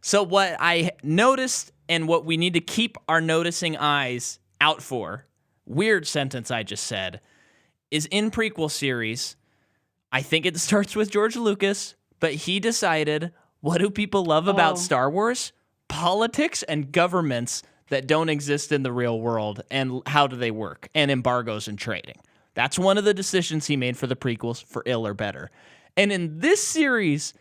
So what I noticed and what we need to keep our noticing eyes out for, weird sentence I just said, is in prequel series, I think it starts with George Lucas, but he decided, what do people love about Star Wars? Politics and governments that don't exist in the real world, and how do they work, and embargoes and trading. That's one of the decisions he made for the prequels, for ill or better. And in this series,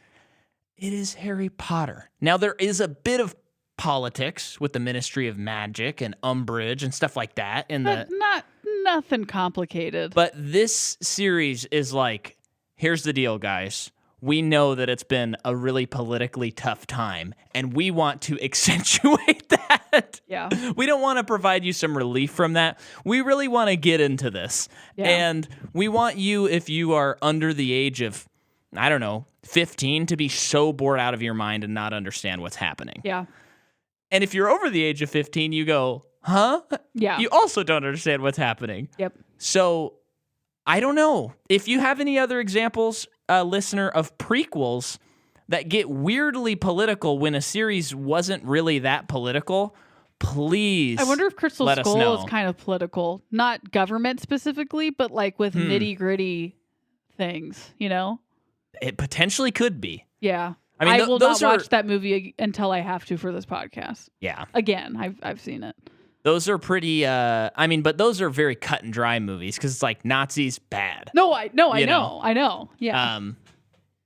it is Harry Potter. Now, there is a bit of politics with the Ministry of Magic and Umbridge and stuff like that. But nothing complicated. But this series is like, here's the deal, guys. We know that it's been a really politically tough time, and we want to accentuate that. Yeah. We don't want to provide you some relief from that. We really want to get into this. Yeah. And we want you, if you are under the age of, 15, to be so bored out of your mind and not understand what's happening. Yeah. And if you're over the age of 15, you go, huh? Yeah. You also don't understand what's happening. Yep. So I don't know. If you have any other examples, listener, of prequels that get weirdly political when a series wasn't really that political, please I wonder if Crystal let us Skull know. is kind of political. Not government specifically, but like with nitty-gritty things, you know? It potentially could be. Yeah. I mean, I will those not are watch that movie until I have to for this podcast. yeah. Again, I've seen it. Those are pretty. But those are very cut and dry movies because it's like Nazis bad. I know. You know. I know. Yeah.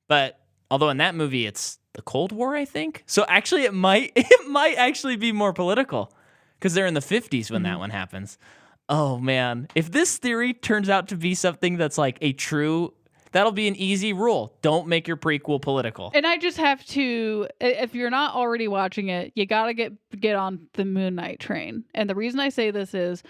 But although in that movie it's the Cold War, I think. So actually, it might actually be more political because they're in the 50s when that one happens. Oh man, if this theory turns out to be something that's like a true. That'll be an easy rule. Don't make your prequel political. And I just have to, if you're not already watching it, you got to get on the Moon Knight train. And the reason I say this is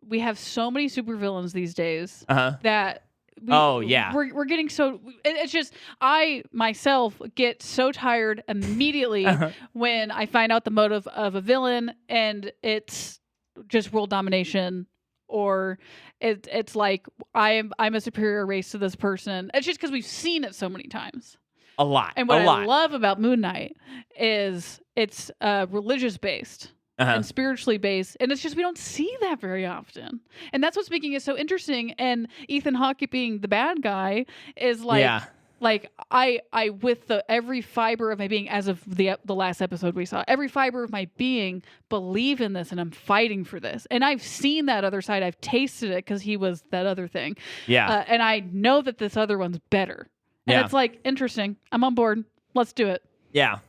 we have so many supervillains these days that we're getting so, it's just, I myself get so tired immediately when I find out the motive of a villain and it's just world domination. Or it's like I'm a superior race to this person. It's just because we've seen it so many times. A lot. And what I love about Moon Knight is it's religious based and spiritually based, and it's just we don't see that very often. And that's what's making it so interesting. And Ethan Hawke being the bad guy is like. Like I with every fiber of my being, as of the last episode we saw, every fiber of my being believe in this, and I'm fighting for this. And I've seen that other side. I've tasted it because he was that other thing. Yeah. And I know that this other one's better. And it's like interesting. I'm on board. Let's do it. Yeah.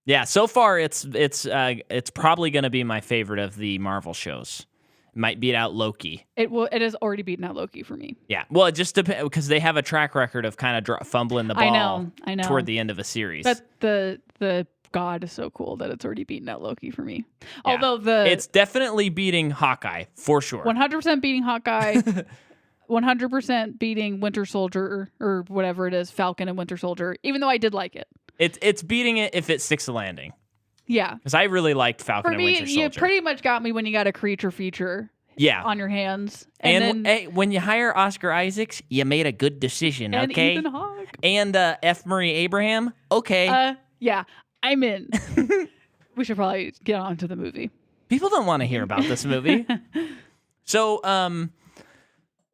Yeah. So far, it's probably going to be my favorite of the Marvel shows. Might beat out Loki. It has already beaten out Loki for me. Yeah. Well, it just depends because they have a track record of kind of fumbling the ball I know. toward the end of a series. But the God is so cool that it's already beaten out Loki for me. Yeah. Although it's definitely beating Hawkeye for sure. 100% beating Hawkeye. 100% beating Winter Soldier or whatever it is, Falcon and Winter Soldier. Even though I did like it. It's beating it if it sticks the landing. Yeah. Because I really liked Falcon and Winter Soldier. You pretty much got me when you got a creature feature on your hands. And then, when you hire Oscar Isaacs, you made a good decision, and okay? Ethan Hawke. And F. Murray Abraham, okay. Yeah, I'm in. We should probably get on to the movie. People don't want to hear about this movie. So,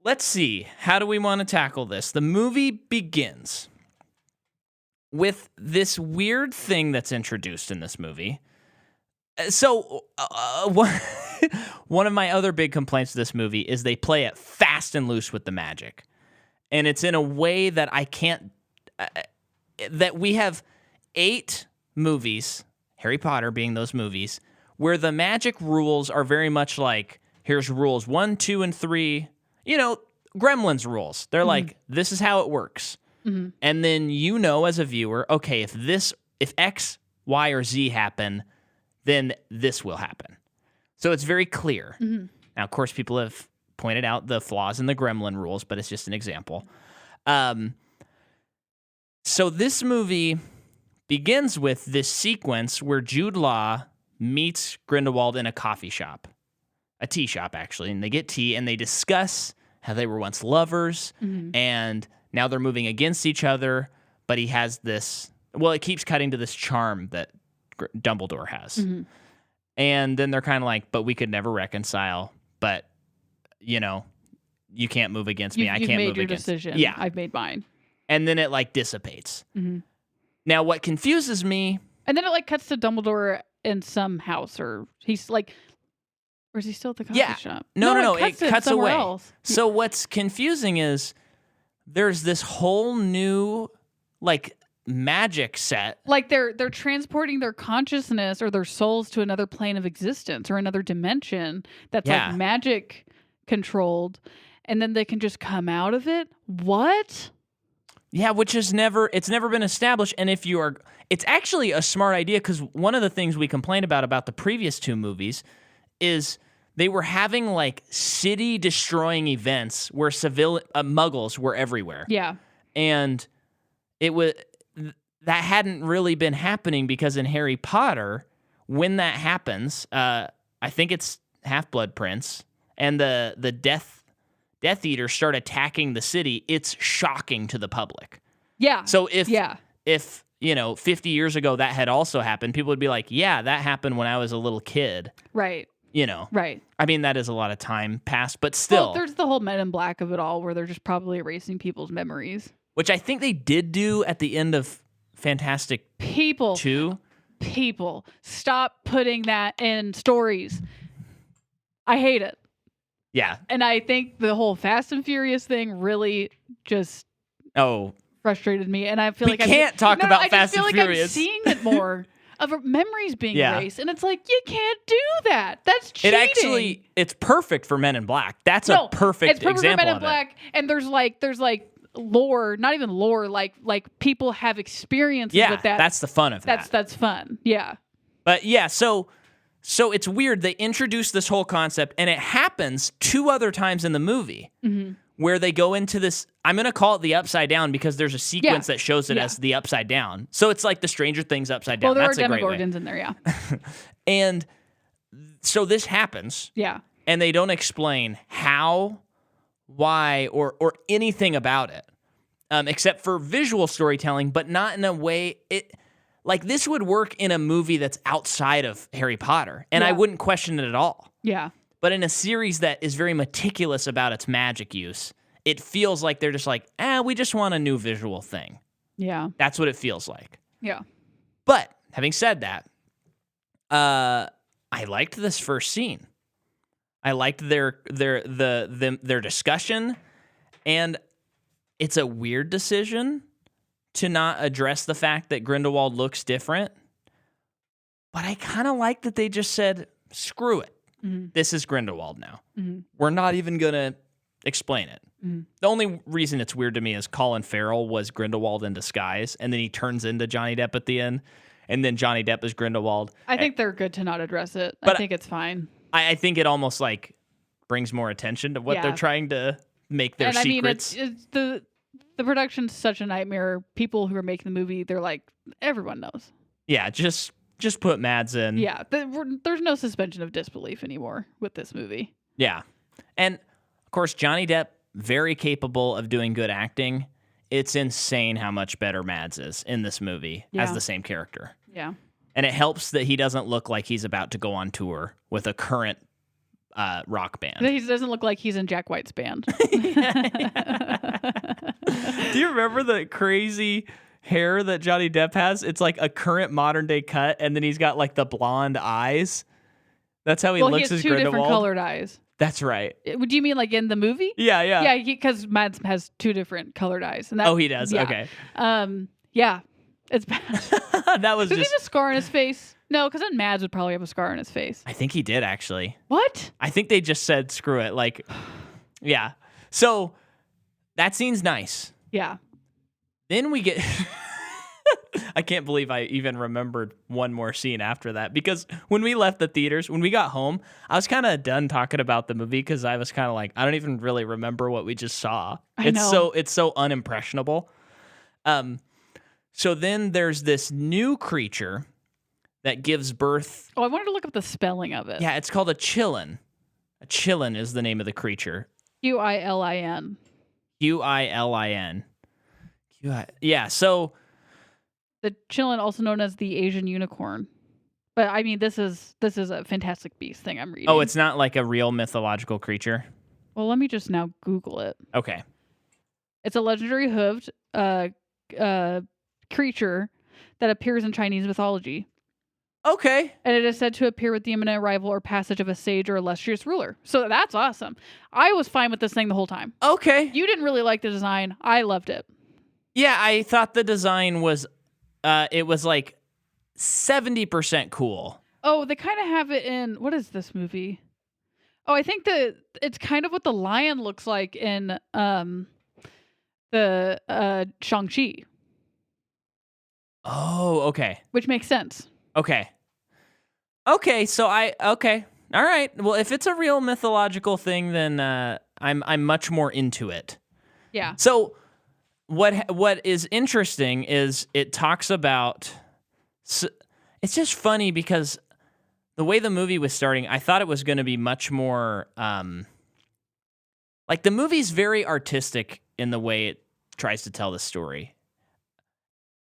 let's see. How do we want to tackle this? The movie begins with this weird thing that's introduced in this movie. So, one of my other big complaints with this movie is they play it fast and loose with the magic. And it's in a way that I can't... that we have 8 movies, Harry Potter being those movies, where the magic rules are very much like, here's rules 1, 2, and 3. You know, Gremlins rules. They're like, this is how it works. Mm-hmm. And then as a viewer, okay, if X, Y, or Z happen, then this will happen. So it's very clear. Mm-hmm. Now, of course, people have pointed out the flaws in the Gremlin rules, but it's just an example. So this movie begins with this sequence where Jude Law meets Grindelwald in a coffee shop, a tea shop, actually. And they get tea and they discuss how they were once lovers and now they're moving against each other. But he has this, well, it keeps cutting to this charm that Dumbledore has. And then they're kind of like, but we could never reconcile. But, you know, you can't move against me. I can't move against you. You've made your decision. Yeah. I've made mine. And then it like dissipates. Now, what confuses me. And then it like cuts to Dumbledore in some house or he's like, or is he still at the coffee shop? No. It cuts away. Else. So what's confusing is there's this whole new like magic set. Like they're transporting their consciousness or their souls to another plane of existence or another dimension that's like magic controlled, and then they can just come out of it. What? Yeah, which is never been established. And if you are, it's actually a smart idea because one of the things we complained about the previous two movies is they were having like city destroying events where muggles were everywhere. Yeah. And it was that hadn't really been happening because in Harry Potter, when that happens, I think it's Half-Blood Prince and the Death Eaters start attacking the city. It's shocking to the public. Yeah. So if 50 years ago that had also happened, people would be like, yeah, that happened when I was a little kid. Right. Right. I mean, that is a lot of time passed, but still. Well, there's the whole Men in Black of it all where they're just probably erasing people's memories. Which I think they did do at the end of Fantastic 2. People, stop putting that in stories. I hate it. Yeah. And I think the whole Fast and Furious thing really just frustrated me. And I feel we can't talk about Fast and Furious. I'm seeing it more of memories being erased. And it's like, you can't do that. That's cheating. It's perfect for Men in Black. That's a perfect example for Men in of Black. And there's like lore, not even lore, like people have experiences with that. That's the fun of that. That's fun. Yeah. But yeah, so it's weird. They introduce this whole concept, and it happens 2 other times in the movie where they go into this. I'm going to call it the Upside Down because there's a sequence that shows it as the Upside Down. So it's like the Stranger Things Upside Down. Well, there That's are a great Demogorgons way. in there, yeah. And so this happens. Yeah. And they don't explain how, why, or anything about it, except for visual storytelling, but not in a way like this would work in a movie that's outside of Harry Potter, and I wouldn't question it at all. Yeah. But in a series that is very meticulous about its magic use, it feels like they're just like, we just want a new visual thing. Yeah. That's what it feels like. Yeah. But having said that, I liked this first scene. I liked their discussion, and it's a weird decision to not address the fact that Grindelwald looks different. But I kind of like that they just said, screw it. This is Grindelwald now. We're not even going to explain it. The only reason it's weird to me is Colin Farrell was Grindelwald in disguise, and then he turns into Johnny Depp at the end, and then Johnny Depp is Grindelwald. I think they're good to not address it. But I think it's fine. I think it almost like brings more attention to what they're trying to make their secrets. I mean, it's the production's such a nightmare. People who are making the movie, they're like, everyone knows. Yeah, just put Mads in. Yeah, there's no suspension of disbelief anymore with this movie. Yeah. And, of course, Johnny Depp, very capable of doing good acting. It's insane how much better Mads is in this movie as the same character. Yeah. And it helps that he doesn't look like he's about to go on tour with a current rock band. He doesn't look like he's in Jack White's band. Do you remember the crazy hair that Johnny Depp has? It's like a current modern day cut, and then he's got like the blonde eyes. That's how he looks he has as 2 Grindelwald. different colored eyes. That's right. Do you mean like in the movie? Yeah. Yeah, because Mads has 2 different colored eyes. And he does? Yeah. Okay. Yeah, it's bad. That was Does he have a scar on his face? No, because then Mads would probably have a scar on his face. I think he did, actually. What? I think they just said, screw it. Like, yeah. So that scene's nice. Yeah. Then we get... I can't believe I even remembered one more scene after that, because when we left the theaters, when we got home, I was kind of done talking about the movie because I was kind of like, I don't even really remember what we just saw. It's so unimpressionable. So then there's this new creature that gives birth. Oh, I wanted to look up the spelling of it. Yeah, it's called a chillin. A chillin is the name of the creature. Quilin. Quilin. Yeah, so The chillin, also known as the Asian unicorn. But I mean, this is a Fantastic Beast thing I'm reading. oh, it's not like a real mythological creature. Well, let me just now Google it. Okay. It's a legendary hooved creature that appears in Chinese mythology. Okay. And it is said to appear with the imminent arrival or passage of a sage or illustrious ruler. So that's awesome. I was fine with this thing the whole time. Okay. You didn't really like the design. I loved it. Yeah, I thought the design was it was like 70% cool. Oh, they kind of have it in, what is this movie? Oh, I think it's kind of what the lion looks like in the Shang-Chi, Oh, okay. which makes sense. Okay. Okay, so okay. All right. Well, if it's a real mythological thing, then I'm much more into it. Yeah. So what is interesting is it talks about it's just funny because the way the movie was starting, I thought it was going to be much more like the movie's very artistic in the way it tries to tell the story.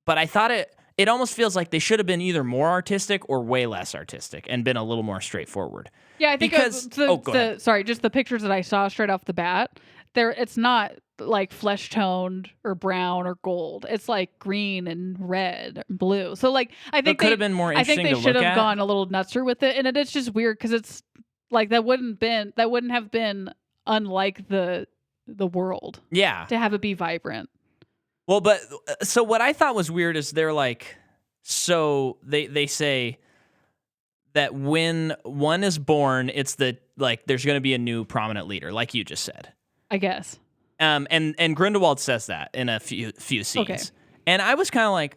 But I thought it almost feels like they should have been either more artistic or way less artistic and been a little more straightforward. Yeah, I think Because- go ahead. just the pictures that I saw straight off the bat, it's not like flesh toned or brown or gold. It's like green and red and blue. So like I think It could have been more I think interesting they to should look have at. gone a little nutser with it, and it's just weird because it's like that wouldn't have been unlike the world Yeah. to have it be vibrant. Well, but so what I thought was weird is they're like, so they say that when one is born, it's there's going to be a new prominent leader, like you just said. I guess. And Grindelwald says that in a few scenes. Okay. And I was kind of like,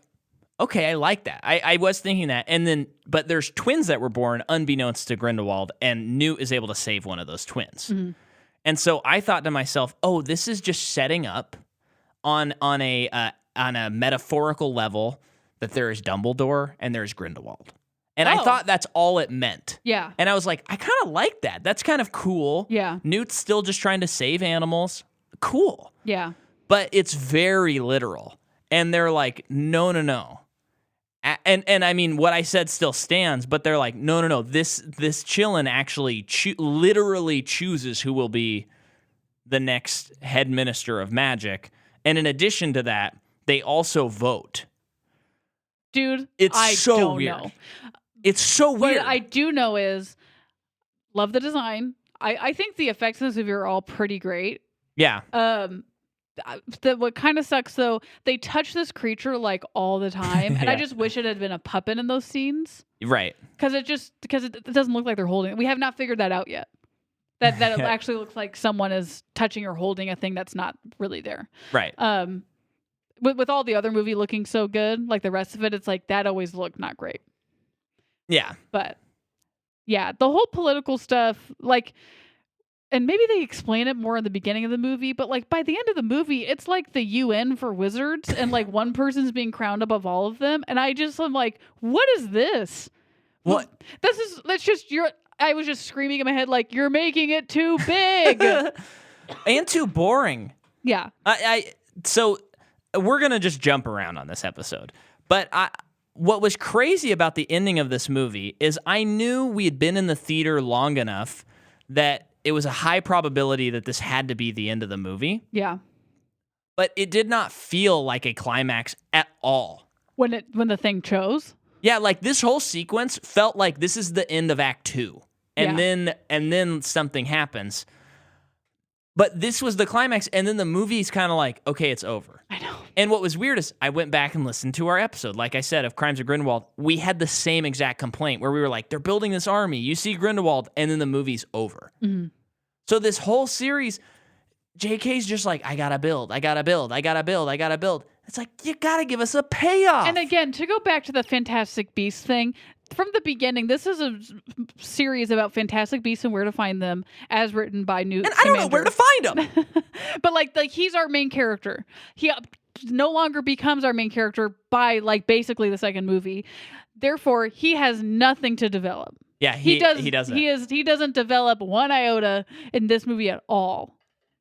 okay, I like that. I was thinking that. And then, but there's twins that were born unbeknownst to Grindelwald, and Newt is able to save one of those twins. Mhm. And so I thought to myself, oh, this is just setting up on a metaphorical level that there is Dumbledore and there's Grindelwald. And I Oh. thought that's all it meant. Yeah. And I was like, I kind of like that. That's kind of cool. Yeah. Newt's still just trying to save animals. Cool. Yeah. But it's very literal. And they're like, no. And I mean, what I said still stands, but they're like, no. This chillin actually literally chooses who will be the next head minister of magic. And in addition to that, they also vote. Dude, It's I so don't weird. know. It's so weird. What I do know is love the design. I think the effects in this movie are all pretty great. Yeah. What kind of sucks though, they touch this creature like all the time, and I Yeah. just wish it had been a puppet in those scenes Right. because it doesn't look like they're holding it. We have not figured that out yet. That it actually looks like someone is touching or holding a thing that's not really there. Right. With all the other movie looking so good, like the rest of it, it's like that always looked not great. Yeah. But yeah, the whole political stuff, like, and maybe they explain it more in the beginning of the movie, but like by the end of the movie, it's like the UN for wizards, and like one person's being crowned above all of them, and I'm like, what is this? What? I was just screaming in my head like, you're making it too big. And too boring. Yeah. So we're going to just jump around on this episode. But what was crazy about the ending of this movie is I knew we had been in the theater long enough that it was a high probability that this had to be the end of the movie. Yeah. But it did not feel like a climax at all. When the thing chose. Yeah, like this whole sequence felt like this is the end of Act 2. And then something happens. But this was the climax, and then the movie's kind of like, okay, it's over. I know. And what was weird is I went back and listened to our episode. Like I said, of Crimes of Grindelwald, we had the same exact complaint where we were like, they're building this army. You see Grindelwald, and then the movie's over. Mm-hmm. So this whole series, JK's just like, I gotta build. It's like, you gotta give us a payoff. And again, to go back to the Fantastic Beasts thing, from the beginning, this is a series about Fantastic Beasts and where to find them, as written by Newt. And I don't know where to find them. But like he's our main character. He no longer becomes our main character by like basically the second movie. Therefore, he has nothing to develop. Yeah, he doesn't. He doesn't develop one iota in this movie at all.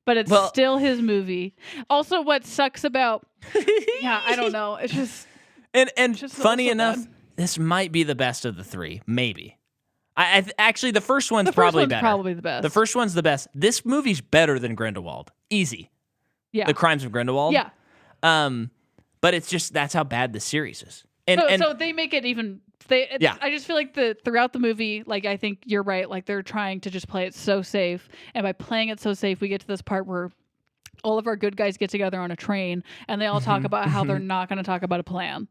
But it's still his movie. Also, what sucks about I don't know. It's just and funny enough, this might be the best of the three. Maybe. I actually the first one's probably better. Probably the best. The first one's the best. This movie's better than Grindelwald. Easy. Yeah. The Crimes of Grindelwald. Yeah. But it's just that's how bad the series is. So they make it even. I just feel like throughout the movie, like I think you're right. Like they're trying to just play it so safe, and by playing it so safe, we get to this part where all of our good guys get together on a train, and they all talk about how they're not going to talk about a plan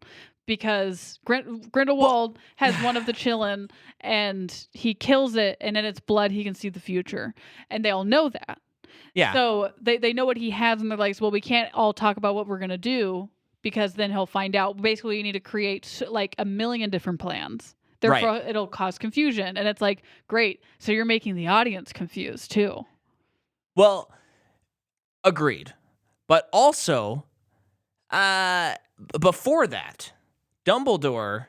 because Grindelwald has one of the chillin, and he kills it, and in its blood he can see the future, and they all know that. Yeah. So they know what he has, and they're like, well, we can't all talk about what we're going to do. Because then he'll find out. Basically, you need to create like a million different plans. Therefore, it'll cause confusion. And it's like, great. So you're making the audience confused too. Well, agreed. But also, before that, Dumbledore,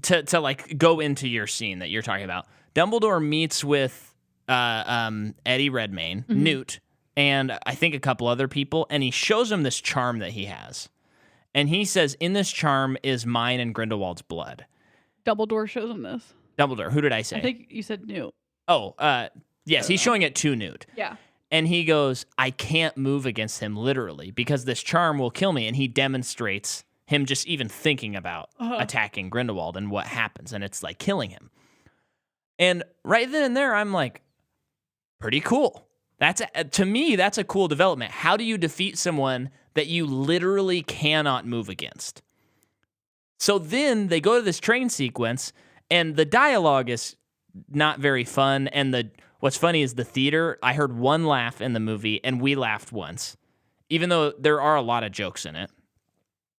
to like go into your scene that you're talking about, Dumbledore meets with Eddie Redmayne, Newt, and I think a couple other people, and he shows him this charm that he has. And he says, in this charm is mine and Grindelwald's blood. Dumbledore shows him this. Dumbledore. Who did I say? I think you said Newt. Oh, yes. He's showing it to Newt. Yeah. And he goes, I can't move against him literally because this charm will kill me. And he demonstrates him just even thinking about attacking Grindelwald and what happens. And it's like killing him. And right then and there, I'm like, pretty cool. To me, that's a cool development. How do you defeat someone that you literally cannot move against? So then they go to this train sequence, and the dialogue is not very fun. And what's funny is the theater. I heard one laugh in the movie, and we laughed once, even though there are a lot of jokes in it.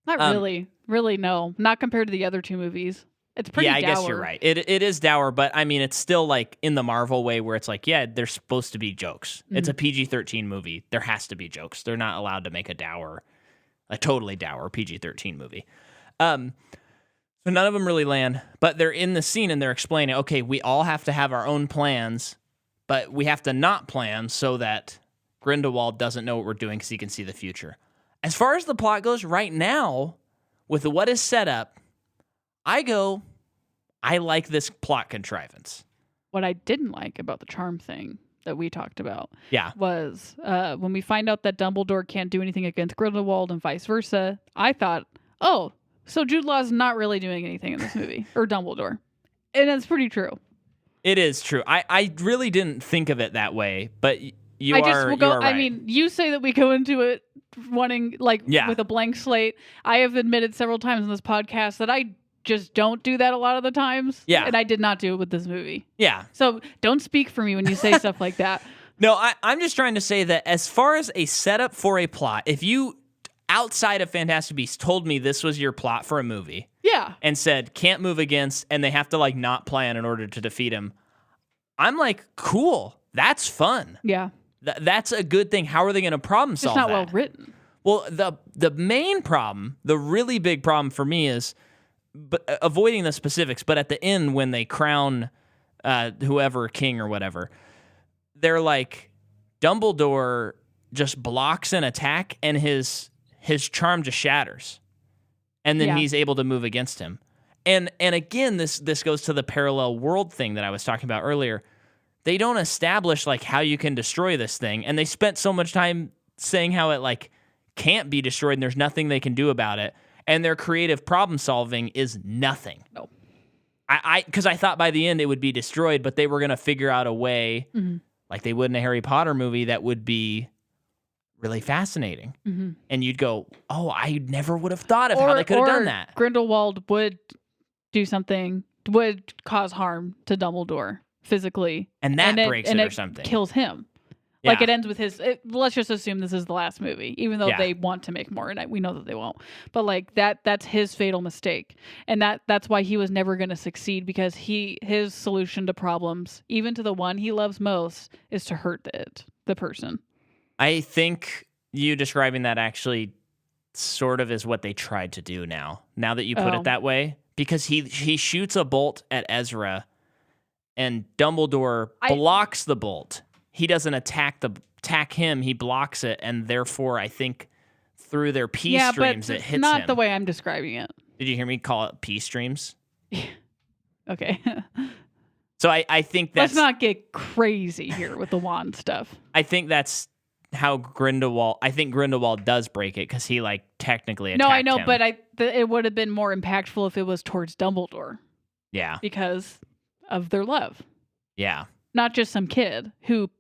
Not really. Really, no. Not compared to the other two movies. It's pretty dour. Guess you're right. It is dour, but I mean, it's still like in the Marvel way where it's like, yeah, there's supposed to be jokes. It's a PG-13 movie. There has to be jokes. They're not allowed to make a totally dour PG-13 movie. So none of them really land, but they're in the scene and they're explaining, okay, we all have to have our own plans, but we have to not plan so that Grindelwald doesn't know what we're doing because he can see the future. As far as the plot goes right now, with what is set up, I like this plot contrivance. What I didn't like about the charm thing that we talked about was when we find out that Dumbledore can't do anything against Grindelwald and vice versa, I thought, oh, so Jude Law's not really doing anything in this movie, or Dumbledore. And it's pretty true. It is true. I really didn't think of it that way, but you are right. I mean, you say that we go into it wanting, with a blank slate. I have admitted several times in this podcast that I just don't do that a lot of the times. Yeah. And I did not do it with this movie. Yeah. So don't speak for me when you say stuff like that. No, I'm just trying to say that as far as a setup for a plot, if you, outside of Fantastic Beasts, told me this was your plot for a movie. Yeah. And said, can't move against, and they have to not plan in order to defeat him. I'm like, cool. That's fun. Yeah. That's a good thing. How are they going to problem solve that? It's not well written. Well, the main problem, the really big problem for me is, avoiding the specifics, but at the end when they crown whoever king or whatever, they're like, Dumbledore just blocks an attack and his charm just shatters. And then he's able to move against him. And again, this goes to the parallel world thing that I was talking about earlier. They don't establish how you can destroy this thing, and they spent so much time saying how it can't be destroyed and there's nothing they can do about it. And their creative problem solving is nothing. No. Because I thought by the end it would be destroyed, but they were going to figure out a way, like they would in a Harry Potter movie, that would be really fascinating. Mm-hmm. And you'd go, oh, I never would have thought of how they could have done that. Grindelwald would do something, would cause harm to Dumbledore physically. And that breaks it or something. Kills him. Like Yeah. it ends with let's just assume this is the last movie, even though Yeah. they want to make more, and we know that they won't. But like that's his fatal mistake, and that's why he was never going to succeed, because his solution to problems, even to the one he loves most, is to hurt the person. I think you describing that actually sort of is what they tried to do now that you put it that way, because he shoots a bolt at Ezra and Dumbledore blocks the bolt. He doesn't attack him, he blocks it, and therefore I think through their pee streams it hits him. Not the way I'm describing it. Did you hear me call it pee streams? Okay. So I think that's... Let's not get crazy here with the wand stuff. I think that's how Grindelwald... I think Grindelwald does break it, because he, like, technically attacked him. No, I know, but it would have been more impactful if it was towards Dumbledore. Yeah. Because of their love. Yeah. Not just some kid who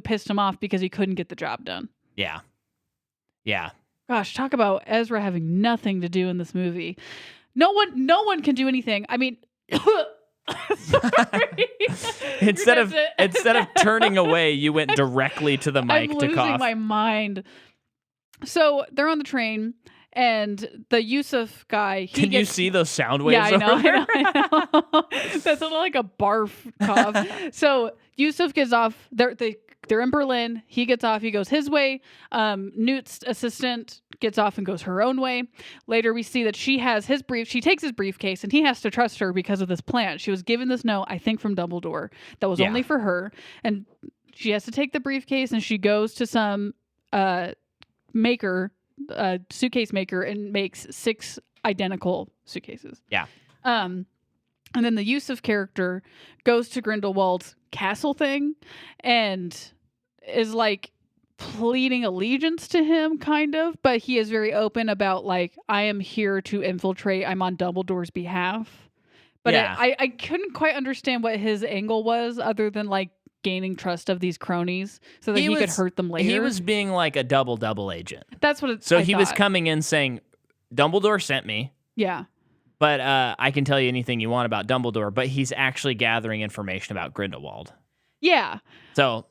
pissed him off because he couldn't get the job done. Yeah. Yeah. Gosh, talk about Ezra having nothing to do in this movie. No one can do anything. I mean... Sorry. Instead of turning away, you went directly to the mic I'm to losing cough. my mind. So they're on the train, and the Yusuf guy. Can you see those sound waves? Yeah, over there? I know. That's like a barf cough. So Yusuf gets off. They're in Berlin. He gets off. He goes his way. Newt's assistant gets off and goes her own way. Later, we see that she takes his briefcase, and he has to trust her because of this plan. She was given this note, I think, from Dumbledore that was only for her, and she has to take the briefcase, and she goes to some suitcase maker, and makes 6 identical suitcases. Yeah. And then the Yusuf character goes to Grindelwald's castle thing and is like pleading allegiance to him, kind of, but he is very open about, like, I am here to infiltrate. I'm on Dumbledore's behalf. But Yeah. I couldn't quite understand what his angle was, other than like gaining trust of these cronies so that he could hurt them later. He was being like a double agent. That's what he was coming in saying, Dumbledore sent me. Yeah. But I can tell you anything you want about Dumbledore, but he's actually gathering information about Grindelwald. Yeah. So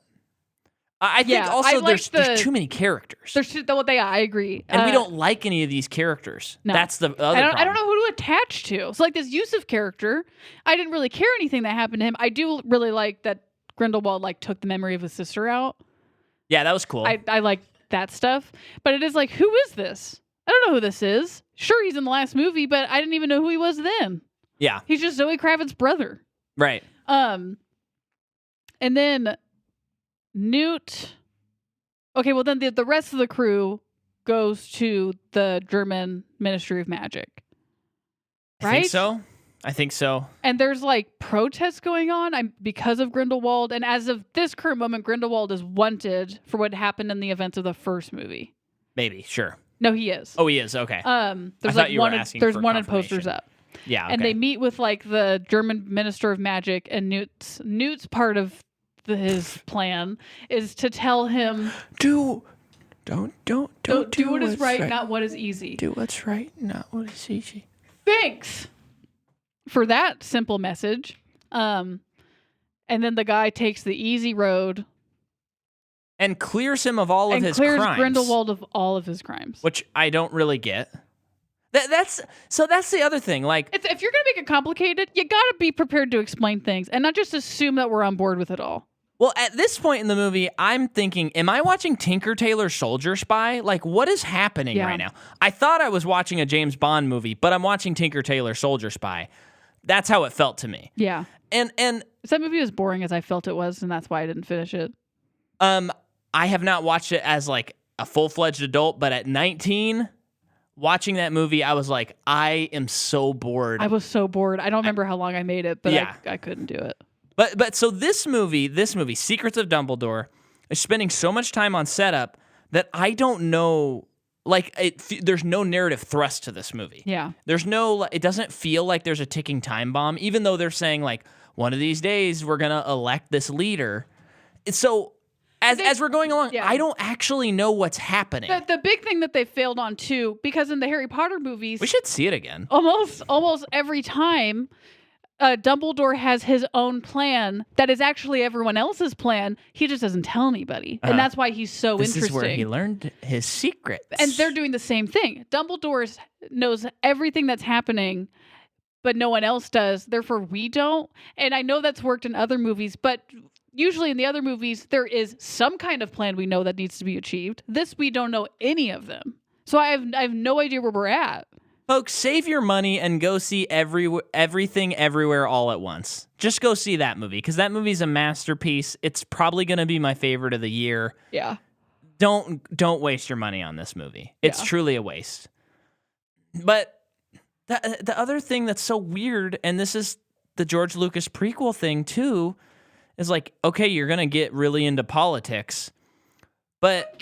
I think also there's too many characters. I agree. And we don't like any of these characters. No. That's the other problem. I don't know who to attach to. So like this Yusuf character, I didn't really care anything that happened to him. I do really like that Grindelwald like took the memory of his sister out. Yeah, that was cool. I like that stuff. But it is like, who is this? I don't know who this is. Sure, he's in the last movie, but I didn't even know who he was then. Yeah. He's just Zoe Kravitz's brother. Right. And then Newt. Okay, well then the rest of the crew goes to the German Ministry of Magic. Right? I think so. And there's like protests going on because of Grindelwald. And as of this current moment, Grindelwald is wanted for what happened in the events of the first movie. Maybe, sure. No, he is. Oh, he is. Okay. There's like wanted posters up. Yeah. Okay. And they meet with like the German Minister of Magic, and Newt's part of his plan is to tell him don't do what is right, not what is easy. Do what's right, not what is easy. Thanks for that simple message. And then the guy takes the easy road and clears him of all of his crimes. crimes. Grindelwald of all of his crimes, which I don't really get. That's the other thing. Like, if you're gonna make it complicated, you gotta be prepared to explain things and not just assume that we're on board with it all. Well, at this point in the movie, I'm thinking, am I watching Tinker Tailor Soldier Spy? Like, what is happening right now? I thought I was watching a James Bond movie, but I'm watching Tinker Tailor Soldier Spy. That's how it felt to me. Yeah. And that movie was boring as I felt it was, and that's why I didn't finish it. I have not watched it as like a full-fledged adult, but at 19, watching that movie, I was like, I am so bored. I was so bored. I don't remember how long I made it, but I couldn't do it. But so this movie, Secrets of Dumbledore, is spending so much time on setup that I don't know, like, there's no narrative thrust to this movie. Yeah. It doesn't feel like there's a ticking time bomb, even though they're saying, like, one of these days we're going to elect this leader. So as we're going along, I don't actually know what's happening. The big thing that they failed on, too, because in the Harry Potter movies... We should see it again. Almost every time... Dumbledore has his own plan that is actually everyone else's plan. He just doesn't tell anybody. And that's why he's so interesting. This is where he learned his secrets. And they're doing the same thing. Dumbledore knows everything that's happening, but no one else does. Therefore, we don't. And I know that's worked in other movies, but usually in the other movies, there is some kind of plan we know that needs to be achieved. This, we don't know any of them. So I have no idea where we're at. Folks, save your money and go see Everything Everywhere All at Once. Just go see that movie, because that movie's a masterpiece. It's probably going to be my favorite of the year. Yeah. Don't waste your money on this movie. It's truly a waste. But the other thing that's so weird, and this is the George Lucas prequel thing too, is like, okay, you're going to get really into politics, but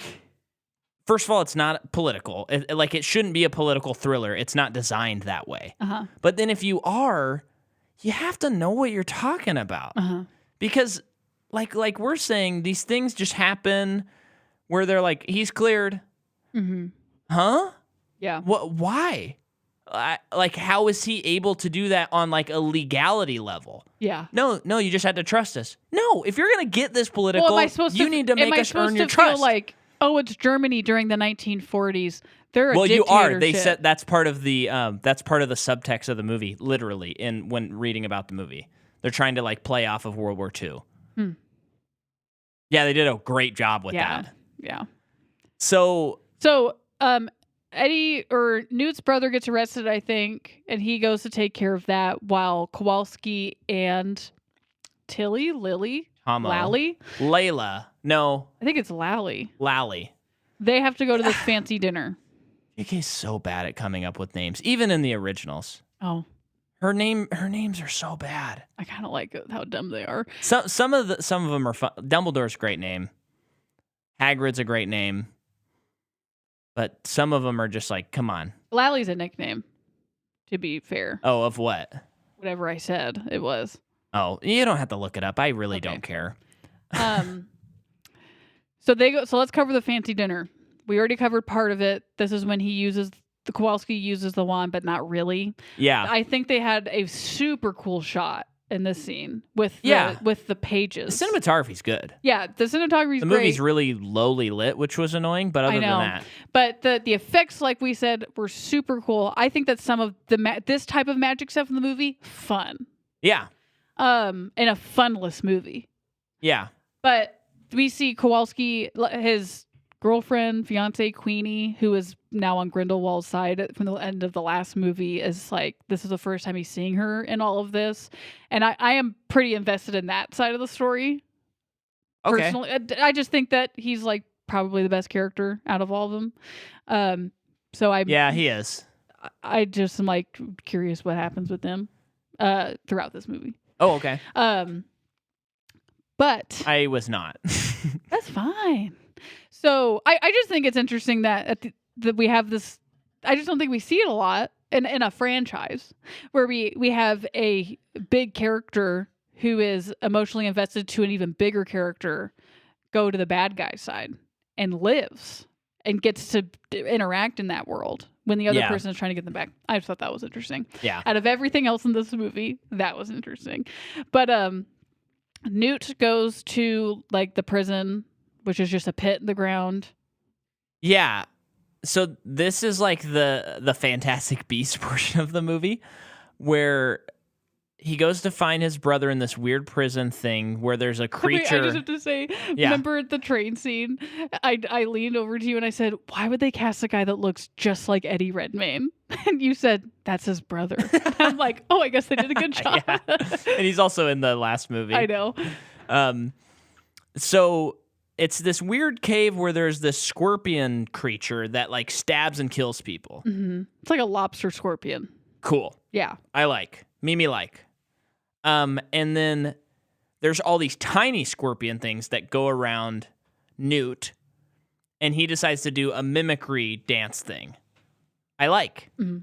first of all, it's not political. It shouldn't be a political thriller. It's not designed that way. Uh-huh. But then if you are, you have to know what you're talking about. Uh-huh. Because like we're saying, these things just happen where they're like, he's cleared. Mm-hmm. Huh? Yeah. What? Why? How is he able to do that on like a legality level? Yeah. No, you just had to trust us. No, if you're going to get this political, you need to make us earn your trust. Feel like, oh, it's Germany during the 1940s. They're a well, you are. They dictatorship. said that's part of the subtext of the movie. Literally, when reading about the movie, they're trying to like play off of World War II. Yeah, they did a great job with that. Yeah. So Eddie or Newt's brother gets arrested, I think, and he goes to take care of that while Kowalski and Lily, Layla. No, I think it's Lally. They have to go to this fancy dinner. JK's so bad at coming up with names, even in the originals. Oh, her names are so bad. I kind of like how dumb they are. Some of them are fun. Dumbledore's a great name. Hagrid's a great name. But some of them are just like, come on. Lally's a nickname, to be fair. Oh, of what? Whatever I said, it was. Oh, you don't have to look it up. I really don't care. So let's cover the fancy dinner. We already covered part of it. This is when Kowalski uses the wand, but not really. Yeah. I think they had a super cool shot in this scene with the pages. The cinematography's good. Yeah, the cinematography's great. The movie's really lowly lit, which was annoying, but other than that. But the effects, like we said, were super cool. I think that some of this type of magic stuff in the movie, fun. Yeah. In a funless movie. Yeah. But we see Kowalski, his girlfriend, fiance Queenie, who is now on Grindelwald's side from the end of the last movie, is like, this is the first time he's seeing her in all of this. And I am pretty invested in that side of the story. Okay. Personally, I just think that he's like probably the best character out of all of them. Yeah, he is. I just am like curious what happens with them throughout this movie. Oh, okay. But I was not. That's fine. So I just think it's interesting that we have this. I just don't think we see it a lot in a franchise where we have a big character who is emotionally invested to an even bigger character go to the bad guy's side and lives and gets to interact in that world when the other person is trying to get them back. I just thought that was interesting. Yeah. Out of everything else in this movie, that was interesting. But Newt goes to like the prison, which is just a pit in the ground. Yeah. So this is like the Fantastic Beasts portion of the movie where he goes to find his brother in this weird prison thing where there's a creature. I just have to say, remember the train scene? I leaned over to you and I said, why would they cast a guy that looks just like Eddie Redmayne? And you said, that's his brother. I'm like, oh, I guess they did a good job. Yeah. And he's also in the last movie. I know. So it's this weird cave where there's this scorpion creature that like stabs and kills people. Mm-hmm. It's like a lobster scorpion. Cool. Yeah. I like. Mimi like. And then there's all these tiny scorpion things that go around Newt, and he decides to do a mimicry dance thing. I like. Mm-hmm.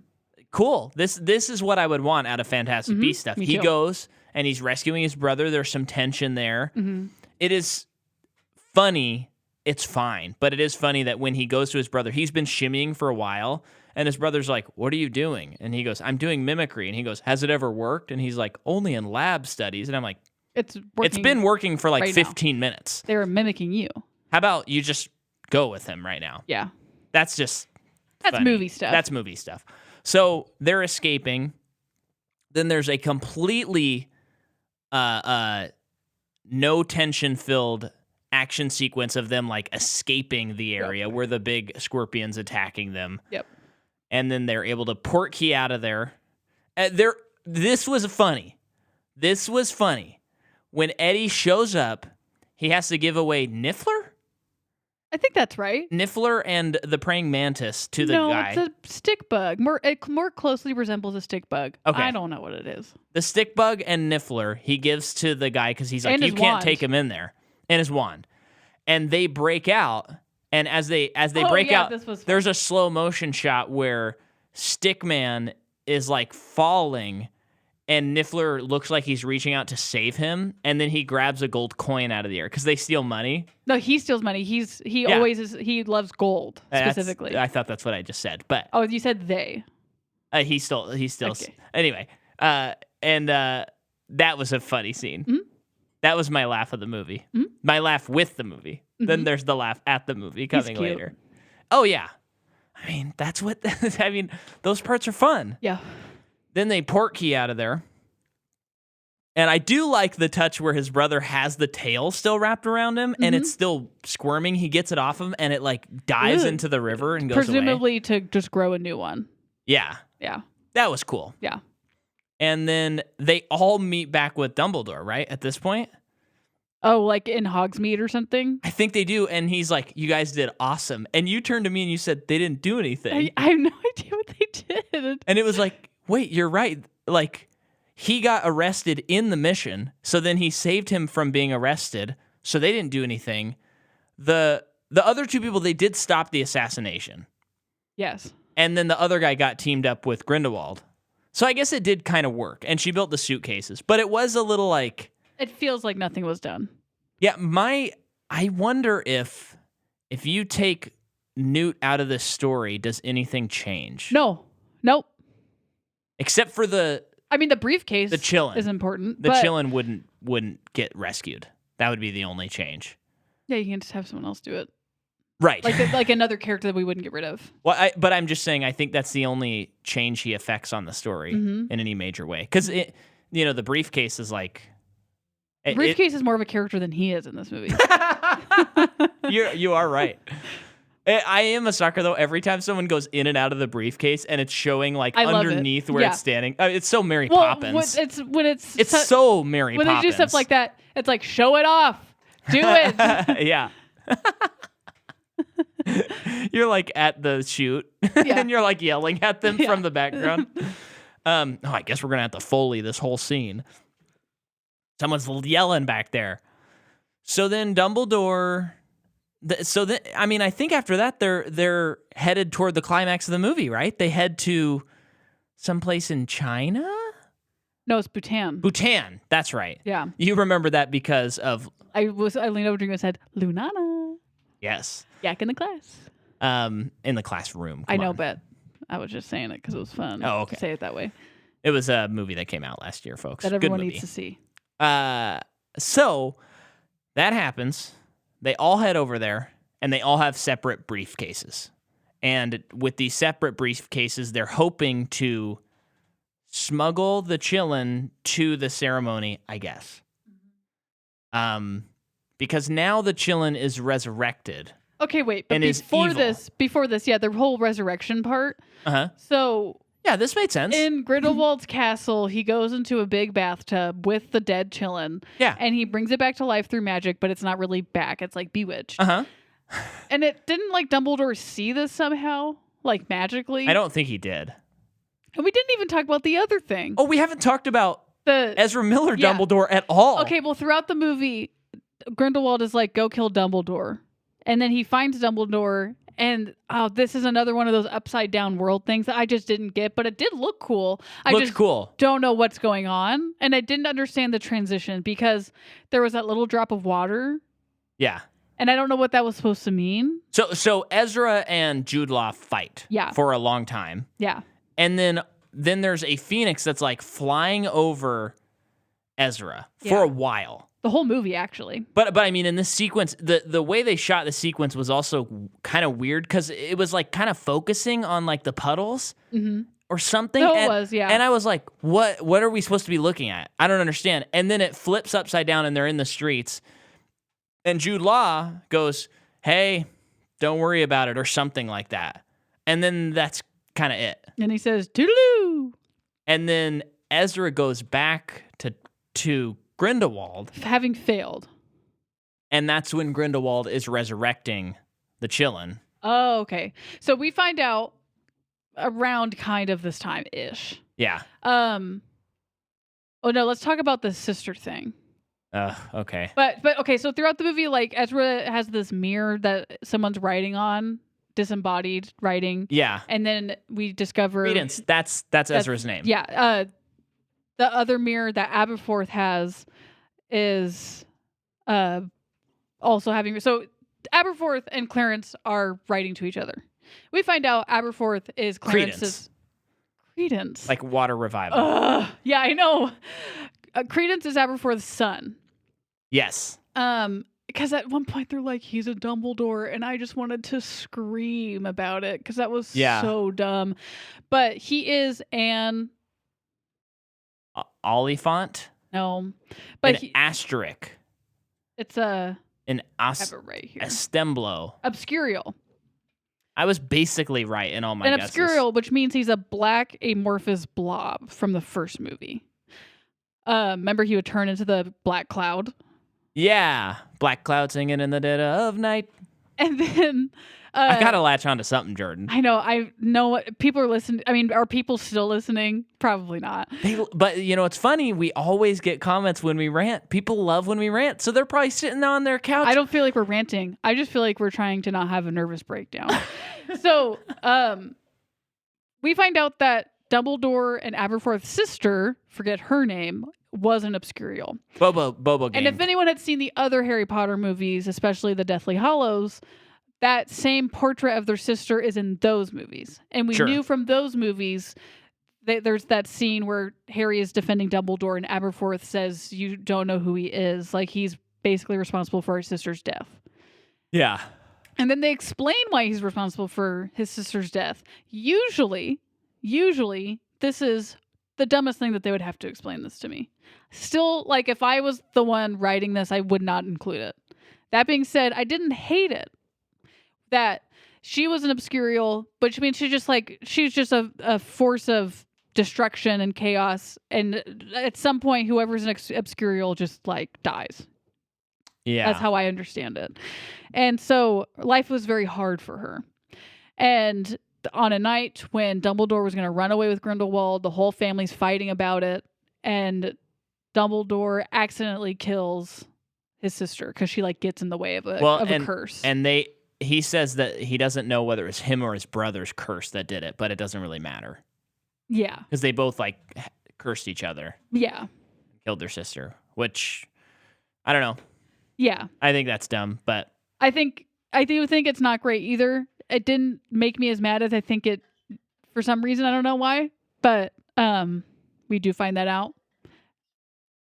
Cool. This is what I would want out of Fantastic Beasts stuff. Me He too. goes and he's rescuing his brother. There's some tension there. Mm-hmm. It is funny. It's fine, but it is funny that when he goes to his brother, he's been shimmying for a while, And his brother's like, what are you doing? And he goes, I'm doing mimicry. And he goes, has it ever worked? And he's like, only in lab studies. And I'm like, It's working. it's been working for like right now. 15 minutes. They were mimicking you. How about you just go with him right now? Yeah. That's just That's funny. movie stuff. That's movie stuff. So they're escaping. Then there's a completely no tension filled action sequence of them like escaping the area where the big scorpion's attacking them. Yep. And then they're able to port key out of there. This was funny. This was funny. When Eddie shows up, he has to give away Niffler? I think that's right. Niffler and the praying mantis to the guy. No, it's a stick bug. It more closely resembles a stick bug. Okay. I don't know what it is. The stick bug and Niffler he gives to the guy because he's like, And you his can't wand. take him in there. And his wand. And they break out. And as they break out, this was fun. there's a slow motion shot where Stickman is like falling and Niffler looks like he's reaching out to save him, and then he grabs a gold coin out of the air because they steal money. No, he steals money. He always is. He loves gold specifically. I thought that's what I just said, but Oh, you said they. he still Okay. anyway. And that was a funny scene. Mhm. That was my laugh of the movie. Mhm. My laugh with the movie. Then Mhm. there's the laugh at the movie coming cute. later. Oh yeah, I mean that's what I mean. Those parts are fun. Yeah. Then they port key out of there. And I do like the touch where his brother has the tail still wrapped around him and it's still squirming. He gets it off him and it like dives Ugh. into the river and goes away. Presumably to just grow a new one. Yeah, Yeah. that was cool. Yeah. And then they all meet back with Dumbledore, right? At this point? Oh, like in Hogsmeade or something? I think they do. And he's like, you guys did awesome. And you turned to me and you said they didn't do anything. I have no idea what they did. And it was like, wait, you're right. Like, he got arrested in the mission, so then he saved him from being arrested, so they didn't do anything. The other two people, they did stop the assassination. Yes. And then the other guy got teamed up with Grindelwald. So I guess it did kind of work, and she built the suitcases. But it was a little like... It feels like nothing was done. Yeah, I wonder if you take Newt out of this story, does anything change? No. Nope. Except for the briefcase The chillin'. is important. The but Chillin wouldn't get rescued. That would be the only change. Yeah, you can just have someone else do it. Right. Like another character that we wouldn't get rid of. Well, but I'm just saying I think that's the only change he affects on the story Mhm. in any major way. Because the briefcase is like Briefcase is more of a character than he is in this movie. you are right. I am a sucker though. Every time someone goes in and out of the briefcase and it's showing like I love it. underneath where Yeah. it's standing, it's so Mary Well, Poppins. it's so Mary when Poppins. they do stuff like that, it's like show it off, do it. Yeah. You're like at the shoot Yeah. and you're like yelling at them Yeah. from the background. I guess we're gonna have to Foley this whole scene. Someone's yelling back there. So then Dumbledore. I think after that they're headed toward the climax of the movie, right? They head to someplace in China. No, it's Bhutan. Bhutan. That's right. Yeah, You remember that because of I leaned over to you and said, "Lunana, yes. yak in the class." In the classroom. I Come know, on. but I was just saying it because it was fun. Oh, okay. To say it that way. It was a movie that came out last year, folks. That Good everyone movie. needs to see. So that happens. They all head over there, and they all have separate briefcases. And with these separate briefcases, they're hoping to smuggle the Chillin to the ceremony, I guess. Because now the Chillin is resurrected. Okay, wait. But And is before evil. this, yeah, the whole resurrection part. Uh-huh. So Yeah, this made sense. in Grindelwald's castle, he goes into a big bathtub with the dead Chillin. Yeah. And he brings it back to life through magic, but it's not really back. It's like bewitched. Uh-huh. And it didn't like Dumbledore see this somehow, like magically. I don't think he did. And we didn't even talk about the other thing. Oh, we haven't talked about The Ezra Miller Yeah. Dumbledore at all. Okay, well, throughout the movie, Grindelwald is like, go kill Dumbledore. And then he finds Dumbledore, and this is another one of those upside down world things that I just didn't get, but it did look cool. I Looked just cool. don't know what's going on. And I didn't understand the transition because there was that little drop of water. Yeah. And I don't know what that was supposed to mean. So Ezra and Jude Law fight for a long time. Yeah. And then there's a phoenix that's like flying over Ezra for a while. The whole movie, actually. But I mean, in this sequence, the way they shot the sequence was also kind of weird because it was like kind of focusing on like the puddles or something. No, it was, yeah. And I was like, what are we supposed to be looking at? I don't understand. And then it flips upside down and they're in the streets. And Jude Law goes, hey, don't worry about it or something like that. And then that's kind of it. And he says, toodaloo. And then Ezra goes back to Grindelwald. Having failed. And that's when Grindelwald is resurrecting the Chillin. Oh, okay. So we find out around kind of this time-ish. Yeah. Oh, no, let's talk about the sister thing. Okay. But okay, so throughout the movie, like, Ezra has this mirror that someone's writing on, disembodied writing. Yeah. And then we discover... Credence. That's Ezra's name. Yeah. The other mirror that Aberforth has is also having... So Aberforth and Clarence are writing to each other. We find out Aberforth is Clarence's... Credence. Like water revival. Yeah, I know. Credence is Aberforth's son. Yes. Because at one point they're like, he's a Dumbledore, and I just wanted to scream about it because that was so dumb. But he is an... Oliphant? No. But an asterisk. It's a... An I have it right here. Astemblo. Obscurial. I was basically right in all my guesses. An obscurial, which means he's a black amorphous blob from the first movie. Remember he would turn into the black cloud? Yeah. Black cloud singing in the dead of night. And then... I gotta latch on to something, Jordan. I know what people are listening. I mean, are people still listening? Probably not. But you know, it's funny. We always get comments when we rant. People love when we rant, so they're probably sitting on their couch. I don't feel like we're ranting. I just feel like we're trying to not have a nervous breakdown. So, we find out that Dumbledore and Aberforth's sister, forget her name, was an obscurial. Bobo game. And if anyone had seen the other Harry Potter movies, especially the Deathly Hallows, that same portrait of their sister is in those movies. And we knew from those movies that there's that scene where Harry is defending Dumbledore and Aberforth says, you don't know who he is. Like, he's basically responsible for his sister's death. Yeah. And then they explain why he's responsible for his sister's death. Usually, this is the dumbest thing that they would have to explain this to me. Still, like, if I was the one writing this, I would not include it. That being said, I didn't hate it. That she was an obscurial, but she's just a force of destruction and chaos. And at some point, whoever's an obscurial just like dies. Yeah. That's how I understand it. And so life was very hard for her. And on a night when Dumbledore was going to run away with Grindelwald, the whole family's fighting about it. And Dumbledore accidentally kills his sister because she like gets in the way of a curse. And he says that he doesn't know whether it's him or his brother's curse that did it, but it doesn't really matter. Yeah. Because they both like cursed each other. Yeah. Killed their sister, which I don't know. Yeah. I think that's dumb, but I do think it's not great either. It didn't make me as mad as I think it for some reason. I don't know why, but we do find that out.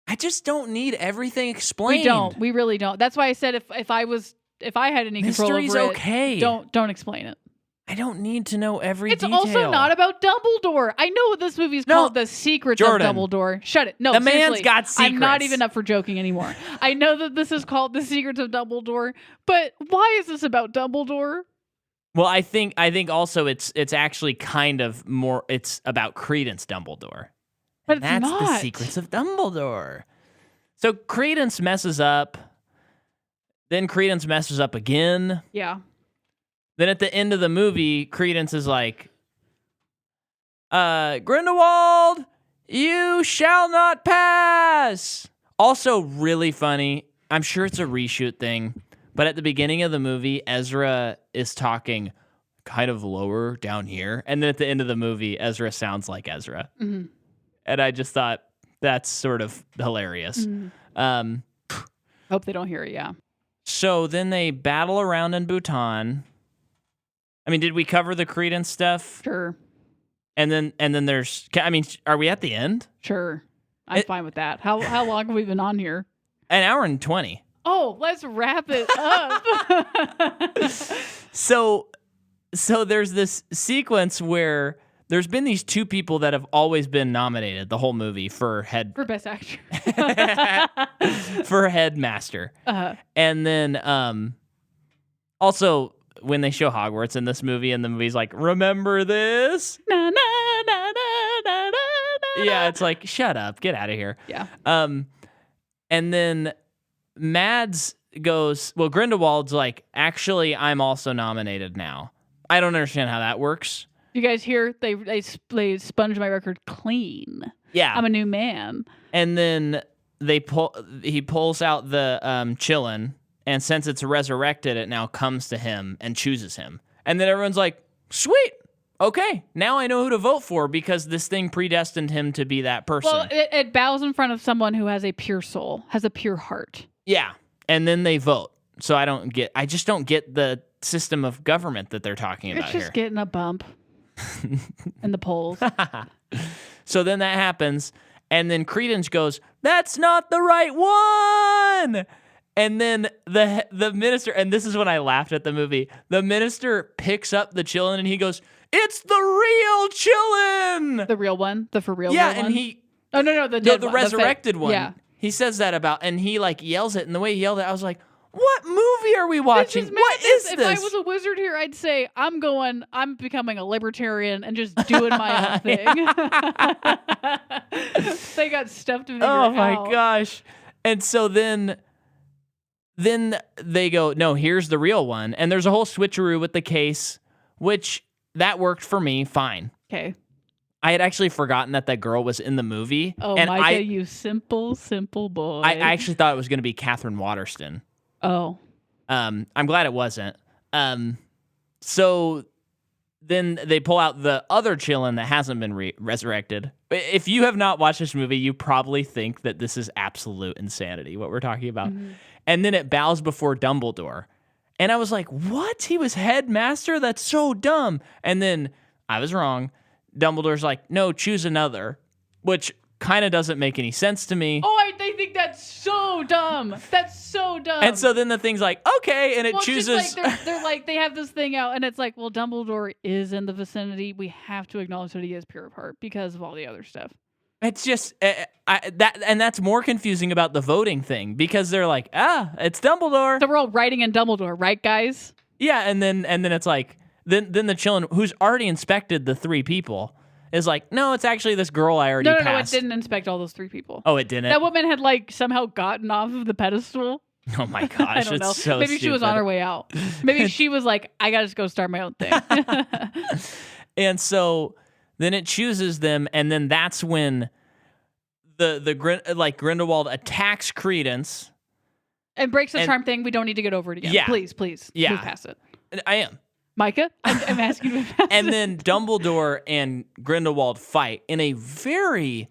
I just don't need everything explained. We don't. We really don't. That's why I said if I had any control over it, okay. Don't explain it. I don't need to know every it's detail. It's also not about Dumbledore. I know what this movie is called, The Secrets of Dumbledore. Shut it. No, the seriously, man's got secrets. I'm not even up for joking anymore. I know that this is called The Secrets of Dumbledore, but why is this about Dumbledore? Well, I think also it's actually kind of more. It's about Credence Dumbledore. But it's that's not. The Secrets of Dumbledore. So Credence messes up. Then Credence messes up again. Yeah. Then at the end of the movie, Credence is like, Grindelwald, you shall not pass. Also really funny. I'm sure it's a reshoot thing. But at the beginning of the movie, Ezra is talking kind of lower down here. And then at the end of the movie, Ezra sounds like Ezra. Mm-hmm. And I just thought that's sort of hilarious. Mm-hmm. Hope they don't hear it, yeah. So then they battle around in Bhutan. I mean, did we cover the Credence stuff? Sure. And then there's, I mean, are we at the end? Sure. I'm fine with that. How long have we been on here? An hour and 20. Oh, let's wrap it up. So there's this sequence where there's been these two people that have always been nominated the whole movie for Best Actor. for Headmaster. And then also when they show Hogwarts in this movie, and the movie's like, remember this? Na, na, na, na, na, na, Yeah, it's like, shut up, get out of here. Yeah. And then Mads goes, well, Grindelwald's like, actually, I'm also nominated now. I don't understand how that works. You guys hear? They sponged my record clean. Yeah. I'm a new man. And then he pulls out the Chillin, and since it's resurrected, it now comes to him and chooses him. And then everyone's like, sweet. Okay, now I know who to vote for because this thing predestined him to be that person. Well, it bows in front of someone who has a pure soul, has a pure heart. Yeah, and then they vote. So I just don't get the system of government that they're talking about here. It's just getting a bump in the polls. So then that happens, and then Credence goes, that's not the right one! And then the minister, and this is when I laughed at the movie, the minister picks up the Chillin and he goes, it's the real Chillin! The real one? The for real yeah, one? and he... Oh, no, the dead the one, resurrected one. Yeah. He says that about, and he like yells it, and the way he yelled it, I was like, what movie are we watching? This What is this? If I was a wizard here, I'd say, I'm becoming a libertarian and just doing my own thing. They got stuff to figure out. Oh my gosh. And so then they go, no, here's the real one. And there's a whole switcheroo with the case, which that worked for me fine. Okay. I had actually forgotten that girl was in the movie. Oh, and Micah, you simple boy. I actually thought it was going to be Catherine Waterston. Oh. I'm glad it wasn't. So then they pull out the other Chillin that hasn't been resurrected. If you have not watched this movie, you probably think that this is absolute insanity, what we're talking about. Mm-hmm. And then it bows before Dumbledore. And I was like, what? He was headmaster? That's so dumb. And then I was wrong. Dumbledore's like, no, choose another, which kind of doesn't make any sense to me. Oh, they think that's so dumb. That's so dumb. And so then the thing's like, okay, and it chooses. They're like, they have this thing out, and it's like, well, Dumbledore is in the vicinity. We have to acknowledge that he is pure of heart because of all the other stuff. It's just that's more confusing about the voting thing because they're like, it's Dumbledore. So we're all writing in Dumbledore, right, guys? Yeah, and then it's like, then the Chillin, who's already inspected the three people, is like, no, it's actually this girl I already passed. No, it didn't inspect all those three people. Oh, it didn't? That woman had like somehow gotten off of the pedestal. Oh my gosh, I don't know. so Maybe she was on her way out. Maybe she was like, I gotta just go start my own thing. And so then it chooses them, and then that's when the Grindelwald attacks Credence. And breaks the charm thing. We don't need to get over it again. Yeah. Please. Yeah. Move past it. I am. Micah, I'm asking you to move past And it. then Dumbledore and Grindelwald fight in a very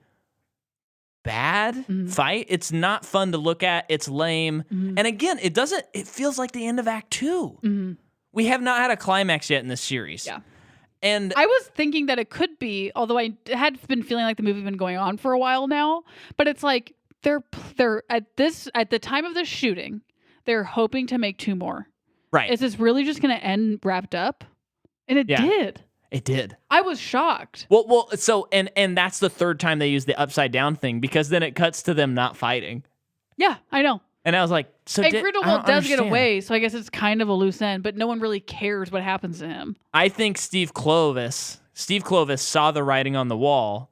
bad fight. It's not fun to look at. It's lame. Mm-hmm. And again, it feels like the end of Act 2. Mm-hmm. We have not had a climax yet in this series. Yeah. And I was thinking that it could be, although I had been feeling like the movie had been going on for a while now, but it's like they're at the time of the shooting, they're hoping to make 2 more. Right. Is this really just going to end wrapped up? And it did. It did. I was shocked. Well, so and that's the third time they used the upside down thing because then it cuts to them not fighting. Yeah, I know. And I was like, so Grindelwald does get away, so I guess it's kind of a loose end, but no one really cares what happens to him. I think Steve Clovis saw the writing on the wall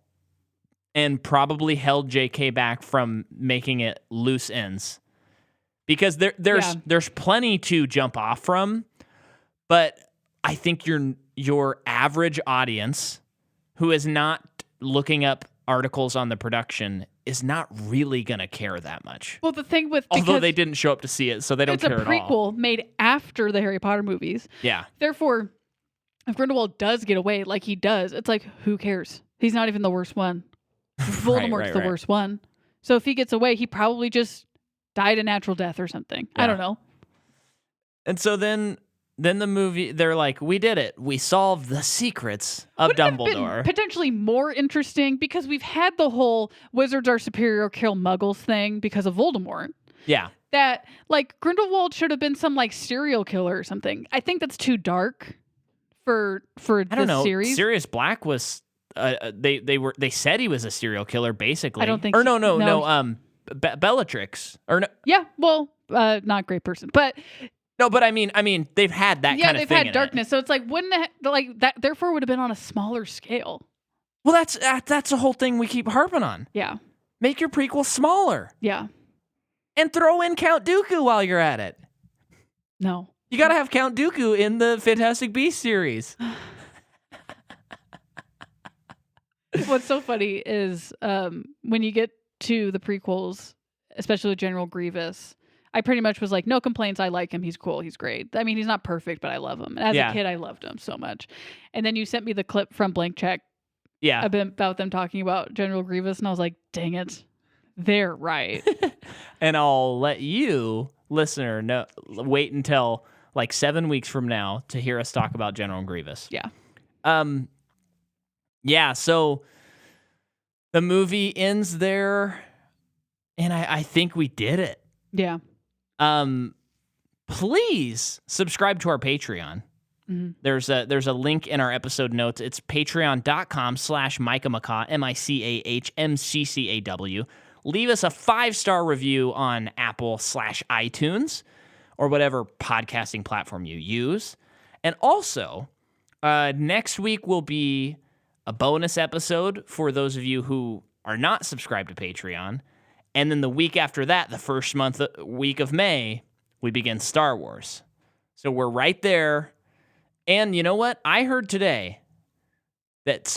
and probably held JK back from making it loose ends. Because there's plenty to jump off from, but I think your average audience who is not looking up articles on the production is not really going to care that much. Well, the thing with... Although they didn't show up to see it, so they don't care at all. It's a prequel made after the Harry Potter movies. Yeah. Therefore, if Grindelwald does get away like he does, it's like, who cares? He's not even the worst one. Voldemort's the worst one. So if he gets away, he probably just died a natural death or something. Yeah. I don't know. And so then the movie, they're like, we did it. We solved the secrets of Wouldn't it have Dumbledore. been potentially more interesting because we've had the whole wizards are superior, kill muggles thing because of Voldemort. Yeah. That, like, Grindelwald should have been some, like, serial killer or something. I think that's too dark for I don't this know. series. Sirius Black was they said he was a serial killer basically. I don't think or he- no, no. Bellatrix. Or no, Yeah, well, not great person. But no, but I mean they've had that yeah, kind of they've thing had in darkness. So it's like, wouldn't it, like, that therefore would have been on a smaller scale. Well, that's the whole thing we keep harping on. Yeah. Make your prequel smaller Yeah. and throw in Count Dooku while you're at it. No. You got to have Count Dooku in the Fantastic Beasts series. What's so funny is when you get to the prequels, especially with General Grievous, I pretty much was like, no complaints. I like him. He's cool. He's great. I mean, he's not perfect, but I love him. And as Yeah. a kid, I loved him so much. And then you sent me the clip from Blank Check Yeah. about them talking about General Grievous, and I was like, dang it. They're right. And I'll let you, listener, know, wait until like 7 weeks from now to hear us talk about General Grievous. Yeah. Yeah, so the movie ends there, and I think we did it. Yeah. Please subscribe to our Patreon. Mm-hmm. There's a link in our episode notes. It's patreon.com/Micah McCaw, MICAHMCCAW. Leave us a 5-star review on Apple/iTunes or whatever podcasting platform you use. And also, next week will be a bonus episode for those of you who are not subscribed to Patreon. And then the week after that, the first week of May, we begin Star Wars. So we're right there. And you know what? I heard today that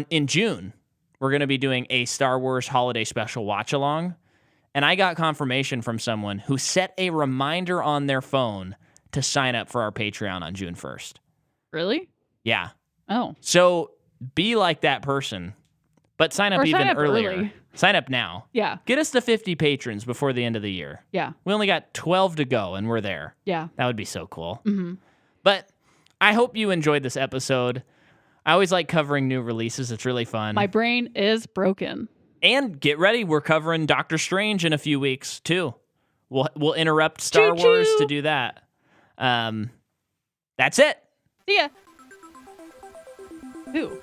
in June, we're going to be doing a Star Wars holiday special watch along. And I got confirmation from someone who set a reminder on their phone to sign up for our Patreon on June 1st. Really? Yeah. Oh. So be like that person, but sign up Or even sign up earlier. early. Sign up now. Yeah. Get us to 50 patrons before the end of the year. Yeah. We only got 12 to go, and we're there. Yeah. That would be so cool. Mm-hmm. But I hope you enjoyed this episode. I always like covering new releases. It's really fun. My brain is broken. And get ready. We're covering Doctor Strange in a few weeks, too. We'll interrupt Star Choo-choo. Wars to do that. That's it. See ya. Who?